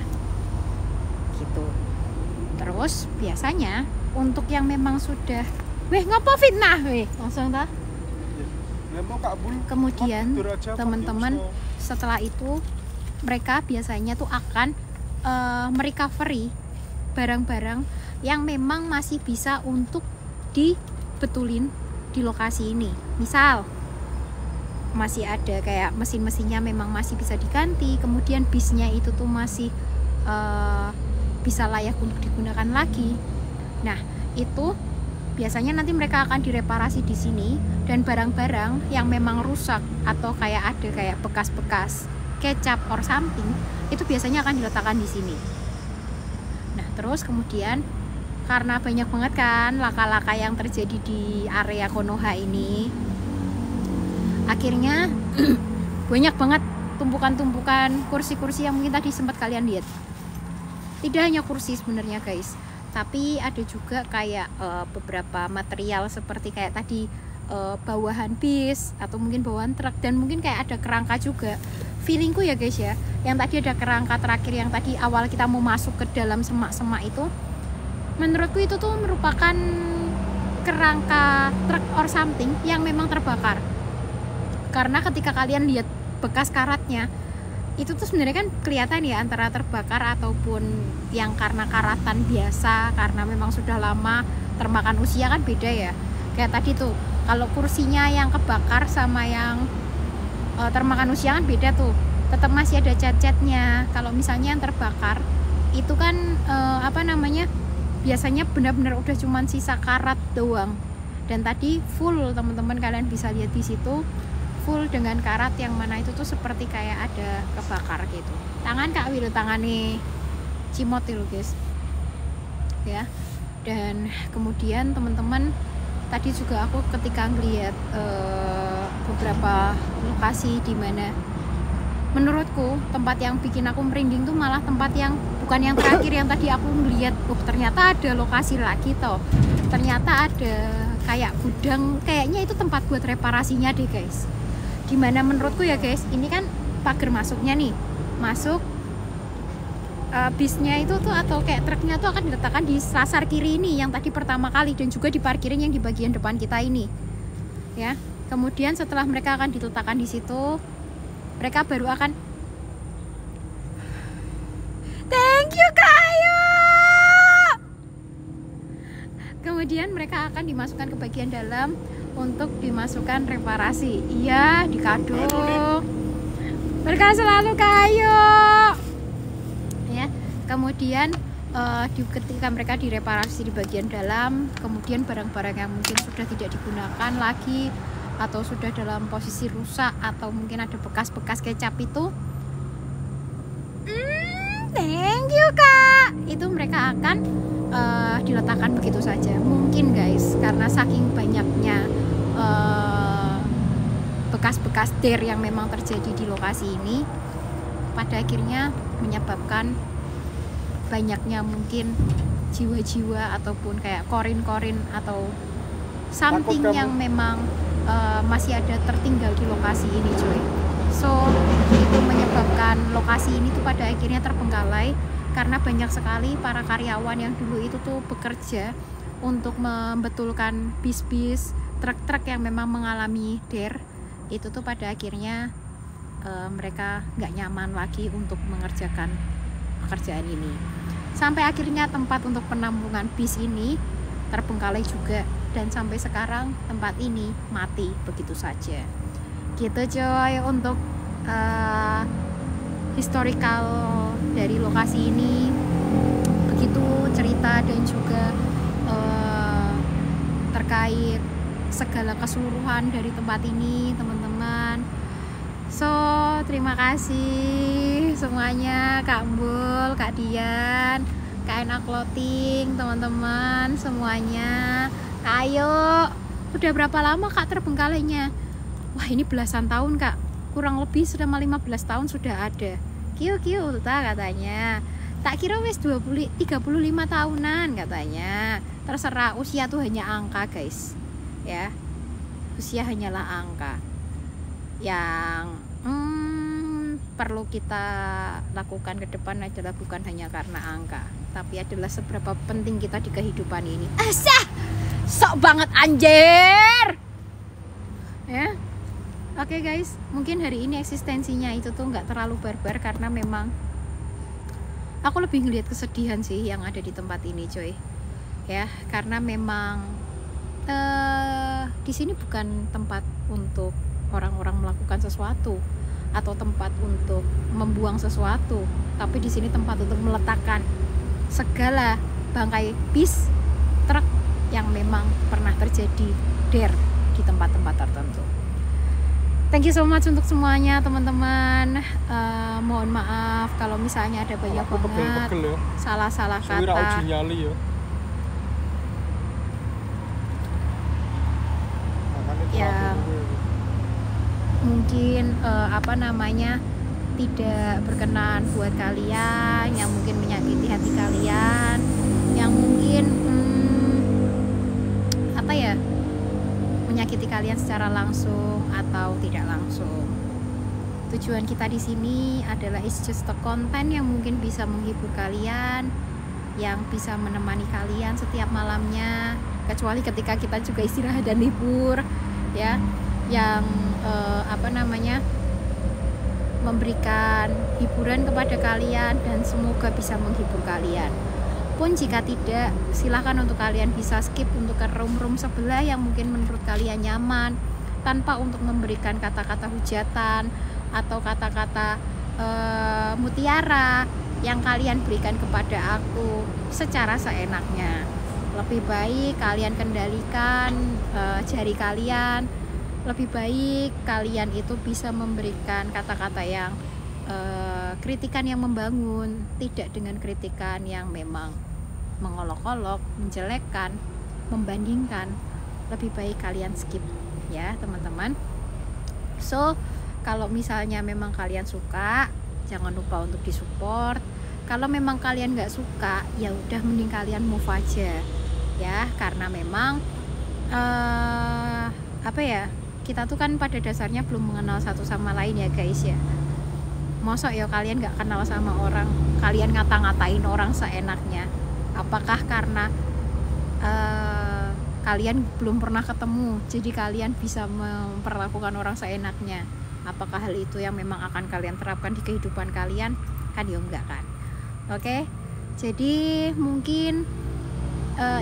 gitu. Terus biasanya untuk yang memang sudah, ngapa fitnah, langsung dah. Kemudian teman-teman setelah itu mereka biasanya tuh akan merecovery barang-barang yang memang masih bisa untuk dibetulin di lokasi ini. Misal masih ada kayak mesin-mesinnya memang masih bisa diganti, kemudian bisnya itu tuh masih bisa layak untuk digunakan lagi. Nah, itu biasanya nanti mereka akan direparasi di sini, dan barang-barang yang memang rusak atau kayak ada kayak bekas-bekas kecap or something itu biasanya akan diletakkan di sini. Nah, terus kemudian karena banyak banget kan laka-laka yang terjadi di area Konoha ini, akhirnya banyak banget tumpukan-tumpukan kursi-kursi yang mungkin tadi sempat kalian lihat. Tidak hanya kursi sebenarnya, guys, tapi ada juga kayak beberapa material seperti kayak tadi bawahan bis atau mungkin bawahan truk, dan mungkin kayak ada kerangka juga. Feelingku ya, guys, ya, yang tadi ada kerangka terakhir yang tadi awal kita mau masuk ke dalam semak-semak itu, menurutku itu tuh merupakan kerangka truk or something yang memang terbakar. Karena ketika kalian lihat bekas karatnya itu tuh sebenarnya kan kelihatan ya antara terbakar ataupun yang karena karatan biasa, karena memang sudah lama termakan usia kan beda ya. Kayak tadi tuh kalau kursinya yang kebakar sama yang termakan usia kan beda tuh, tetap masih ada cat-catnya. Kalau misalnya yang terbakar itu kan biasanya benar-benar udah cuman sisa karat doang, dan tadi full, teman-teman kalian bisa lihat di situ full dengan karat yang mana itu tuh seperti kayak ada kebakar gitu. Tangan Kak Wil, tangannya cimot itu, guys, ya. Dan kemudian teman-teman tadi juga aku ketika ngeliat beberapa lokasi di mana menurutku tempat yang bikin aku merinding tuh malah tempat yang bukan yang terakhir yang tadi aku ngeliat. Ternyata ada lokasi lagi toh. Ternyata ada kayak gudang, kayaknya itu tempat buat reparasinya deh, guys. Dimana menurutku ya, guys, ini kan pagar masuknya nih, masuk bisnya itu tuh atau kayak truknya tuh akan diletakkan di selasar kiri ini yang tadi pertama kali, dan juga di parkiran yang di bagian depan kita ini, ya. Kemudian setelah mereka akan diletakkan di situ, mereka baru akan thank you Kayu. Kemudian mereka akan dimasukkan ke bagian dalam untuk dimasukkan reparasi. Iya, di kado. Berkah selalu kayu. Ya, kemudian ketika mereka direparasi di bagian dalam, kemudian barang-barang yang mungkin sudah tidak digunakan lagi atau sudah dalam posisi rusak atau mungkin ada bekas-bekas kecap itu, thank you kak, itu mereka akan diletakkan begitu saja. Mungkin guys, karena saking banyaknya bekas-bekas der yang memang terjadi di lokasi ini, pada akhirnya menyebabkan banyaknya mungkin jiwa-jiwa ataupun kayak korin-korin atau something yang memang masih ada tertinggal di lokasi ini cuy. So itu menyebabkan lokasi ini tuh pada akhirnya terbengkalai karena banyak sekali para karyawan yang dulu itu tuh bekerja untuk membetulkan bis-bis, truk-truk yang memang mengalami der. Itu tuh pada akhirnya mereka nggak nyaman lagi untuk mengerjakan pekerjaan ini. Sampai akhirnya tempat untuk penampungan bis ini terbengkalai juga, dan sampai sekarang tempat ini mati begitu saja. Gitu coy untuk historical dari lokasi ini. Begitu cerita dan juga terkait segala keseluruhan dari tempat ini teman-teman. So, terima kasih semuanya, Kak Mbul, Kak Dian, Kak Enak Clothing, teman-teman semuanya. Ayo, udah berapa lama Kak terbengkalainya? Wah, ini belasan tahun Kak, kurang lebih sudah 15 tahun sudah ada. Kiu katanya. Tak kira wis 35 tahunan katanya. Terserah, usia tuh hanya angka guys. Ya, usia hanyalah angka. Yang perlu kita lakukan ke depan adalah bukan hanya karena angka, tapi adalah seberapa penting kita di kehidupan ini. Asah, sok banget anjir. Ya, oke guys, mungkin hari ini eksistensinya itu tuh nggak terlalu barbar karena memang aku lebih ngelihat kesedihan sih yang ada di tempat ini, coy. Ya, karena memang di sini bukan tempat untuk orang-orang melakukan sesuatu atau tempat untuk membuang sesuatu, tapi di sini tempat untuk meletakkan segala bangkai bis, truk yang memang pernah terjadi der di tempat-tempat tertentu. Thank you so much untuk semuanya teman-teman. Mohon maaf kalau misalnya ada banyak banget salah-salah kata. Ya, mungkin tidak berkenan buat kalian, yang mungkin menyakiti hati kalian, yang mungkin menyakiti kalian secara langsung atau tidak langsung. Tujuan kita di sini adalah it's just a content yang mungkin bisa menghibur kalian, yang bisa menemani kalian setiap malamnya, kecuali ketika kita juga istirahat dan libur, ya, yang memberikan hiburan kepada kalian dan semoga bisa menghibur kalian. Pun jika tidak, silakan untuk kalian bisa skip untuk ke room sebelah yang mungkin menurut kalian nyaman, tanpa untuk memberikan kata-kata hujatan atau kata-kata mutiara yang kalian berikan kepada aku secara seenaknya. Lebih baik kalian kendalikan jari kalian. Lebih baik kalian itu bisa memberikan kata-kata yang kritikan yang membangun, tidak dengan kritikan yang memang mengolok-olok, menjelekkan, membandingkan. Lebih baik kalian skip ya teman-teman. So kalau misalnya memang kalian suka, jangan lupa untuk disupport. Kalau memang kalian nggak suka, ya udah mending kalian move aja ya, karena memang kita tuh kan pada dasarnya belum mengenal satu sama lain ya guys ya. Mosok ya kalian nggak kenal sama orang, kalian ngata-ngatain orang seenaknya. Apakah karena kalian belum pernah ketemu jadi kalian bisa memperlakukan orang seenaknya? Apakah hal itu yang memang akan kalian terapkan di kehidupan kalian? Kan ya enggak kan. Oke, jadi mungkin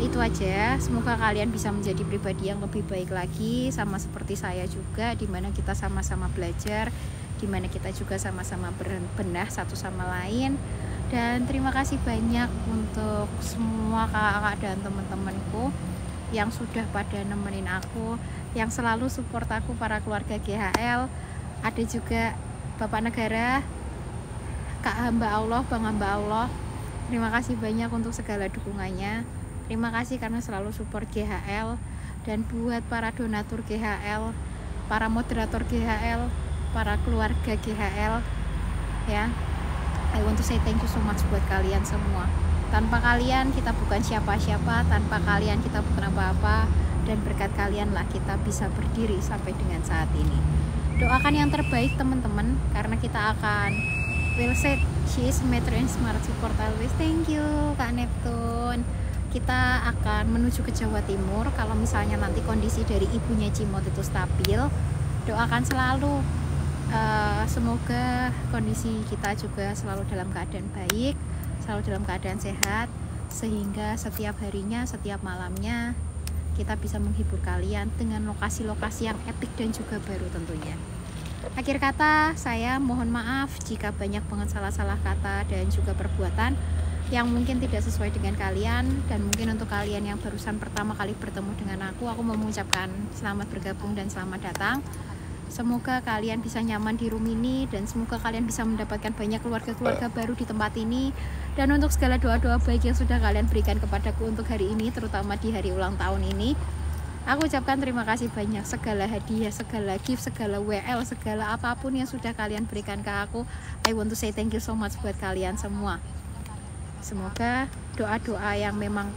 itu aja. Semoga kalian bisa menjadi pribadi yang lebih baik lagi, sama seperti saya juga, dimana kita sama-sama belajar, dimana kita juga sama-sama berbenah satu sama lain. Dan terima kasih banyak untuk semua kakak-kakak dan teman-temanku yang sudah pada nemenin aku, yang selalu support aku, para keluarga GHL. Ada juga Bapak Negara, Kak Hamba Allah, Bang Hamba Allah. Terima kasih banyak untuk segala dukungannya. Terima kasih karena selalu support GHL. Dan buat para donatur GHL, para moderator GHL, para keluarga GHL, ya, I want to say thank you so much buat kalian semua. Tanpa kalian kita bukan siapa-siapa, tanpa kalian kita bukan apa-apa, dan berkat kalian lah kita bisa berdiri sampai dengan saat ini. Doakan yang terbaik teman-teman, karena kita akan will say she is metro and smart support always. Thank you Kak Neptune. Kita akan menuju ke Jawa Timur. Kalau misalnya nanti kondisi dari ibunya Cimot itu stabil, doakan selalu semoga kondisi kita juga selalu dalam keadaan baik, selalu dalam keadaan sehat, sehingga setiap harinya, setiap malamnya kita bisa menghibur kalian dengan lokasi-lokasi yang epik dan juga baru tentunya. Akhir kata, saya mohon maaf jika banyak banget salah-salah kata dan juga perbuatan yang mungkin tidak sesuai dengan kalian. Dan mungkin untuk kalian yang barusan pertama kali bertemu dengan aku mau mengucapkan selamat bergabung dan selamat datang. Semoga kalian bisa nyaman di room ini, dan semoga kalian bisa mendapatkan banyak keluarga-keluarga baru di tempat ini. Dan untuk segala doa-doa baik yang sudah kalian berikan kepadaku untuk hari ini, terutama di hari ulang tahun ini, aku ucapkan terima kasih banyak. Segala hadiah, segala gift, segala WL, segala apapun yang sudah kalian berikan ke aku, I want to say thank you so much buat kalian semua. Semoga doa-doa yang memang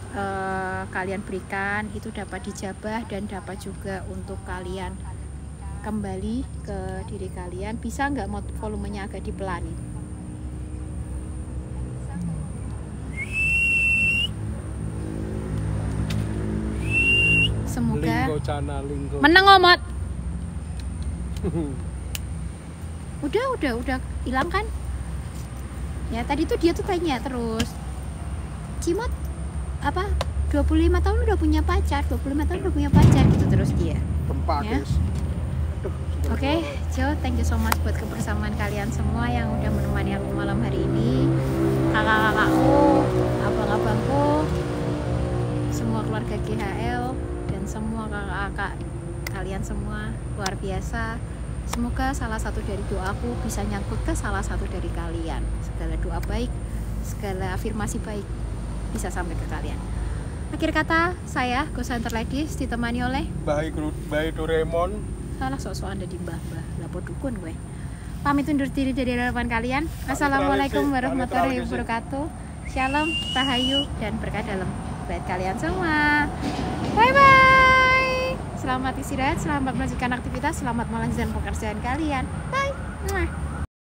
kalian berikan itu dapat dijabah dan dapat juga untuk kalian kembali ke diri kalian. Bisa nggak volumenya agak dipelani? Semoga menang ngomot. udah hilang kan ya. Tadi tuh dia tuh tanya terus, Cimot apa 25 tahun udah punya pacar, 25 tahun udah punya pacar gitu terus dia ya. Oke, Jo, thank you so much buat kebersamaan kalian semua yang udah menemani aku malam hari ini. Kakak-kakakku, abang-abangku, semua keluarga GHL, dan semua kakak-kakak kalian semua luar biasa. Semoga salah satu dari doaku bisa nyangkut ke salah satu dari kalian. Segala doa baik, segala afirmasi baik bisa sampai ke kalian. Akhir kata, saya Ghost Hunter Ladies ditemani oleh Baik Doraemon. Salah sok-sok Anda di mbah-mbah, lapor dukun gue. Pamit undur diri dari hadapan kalian. Assalamualaikum warahmatullahi wabarakatuh. Shalom, rahayu, dan berkah dalam buat kalian semua. Bye-bye. Selamat istirahat, selamat melanjutkan aktivitas, selamat melanjutkan pekerjaan kalian. Bye.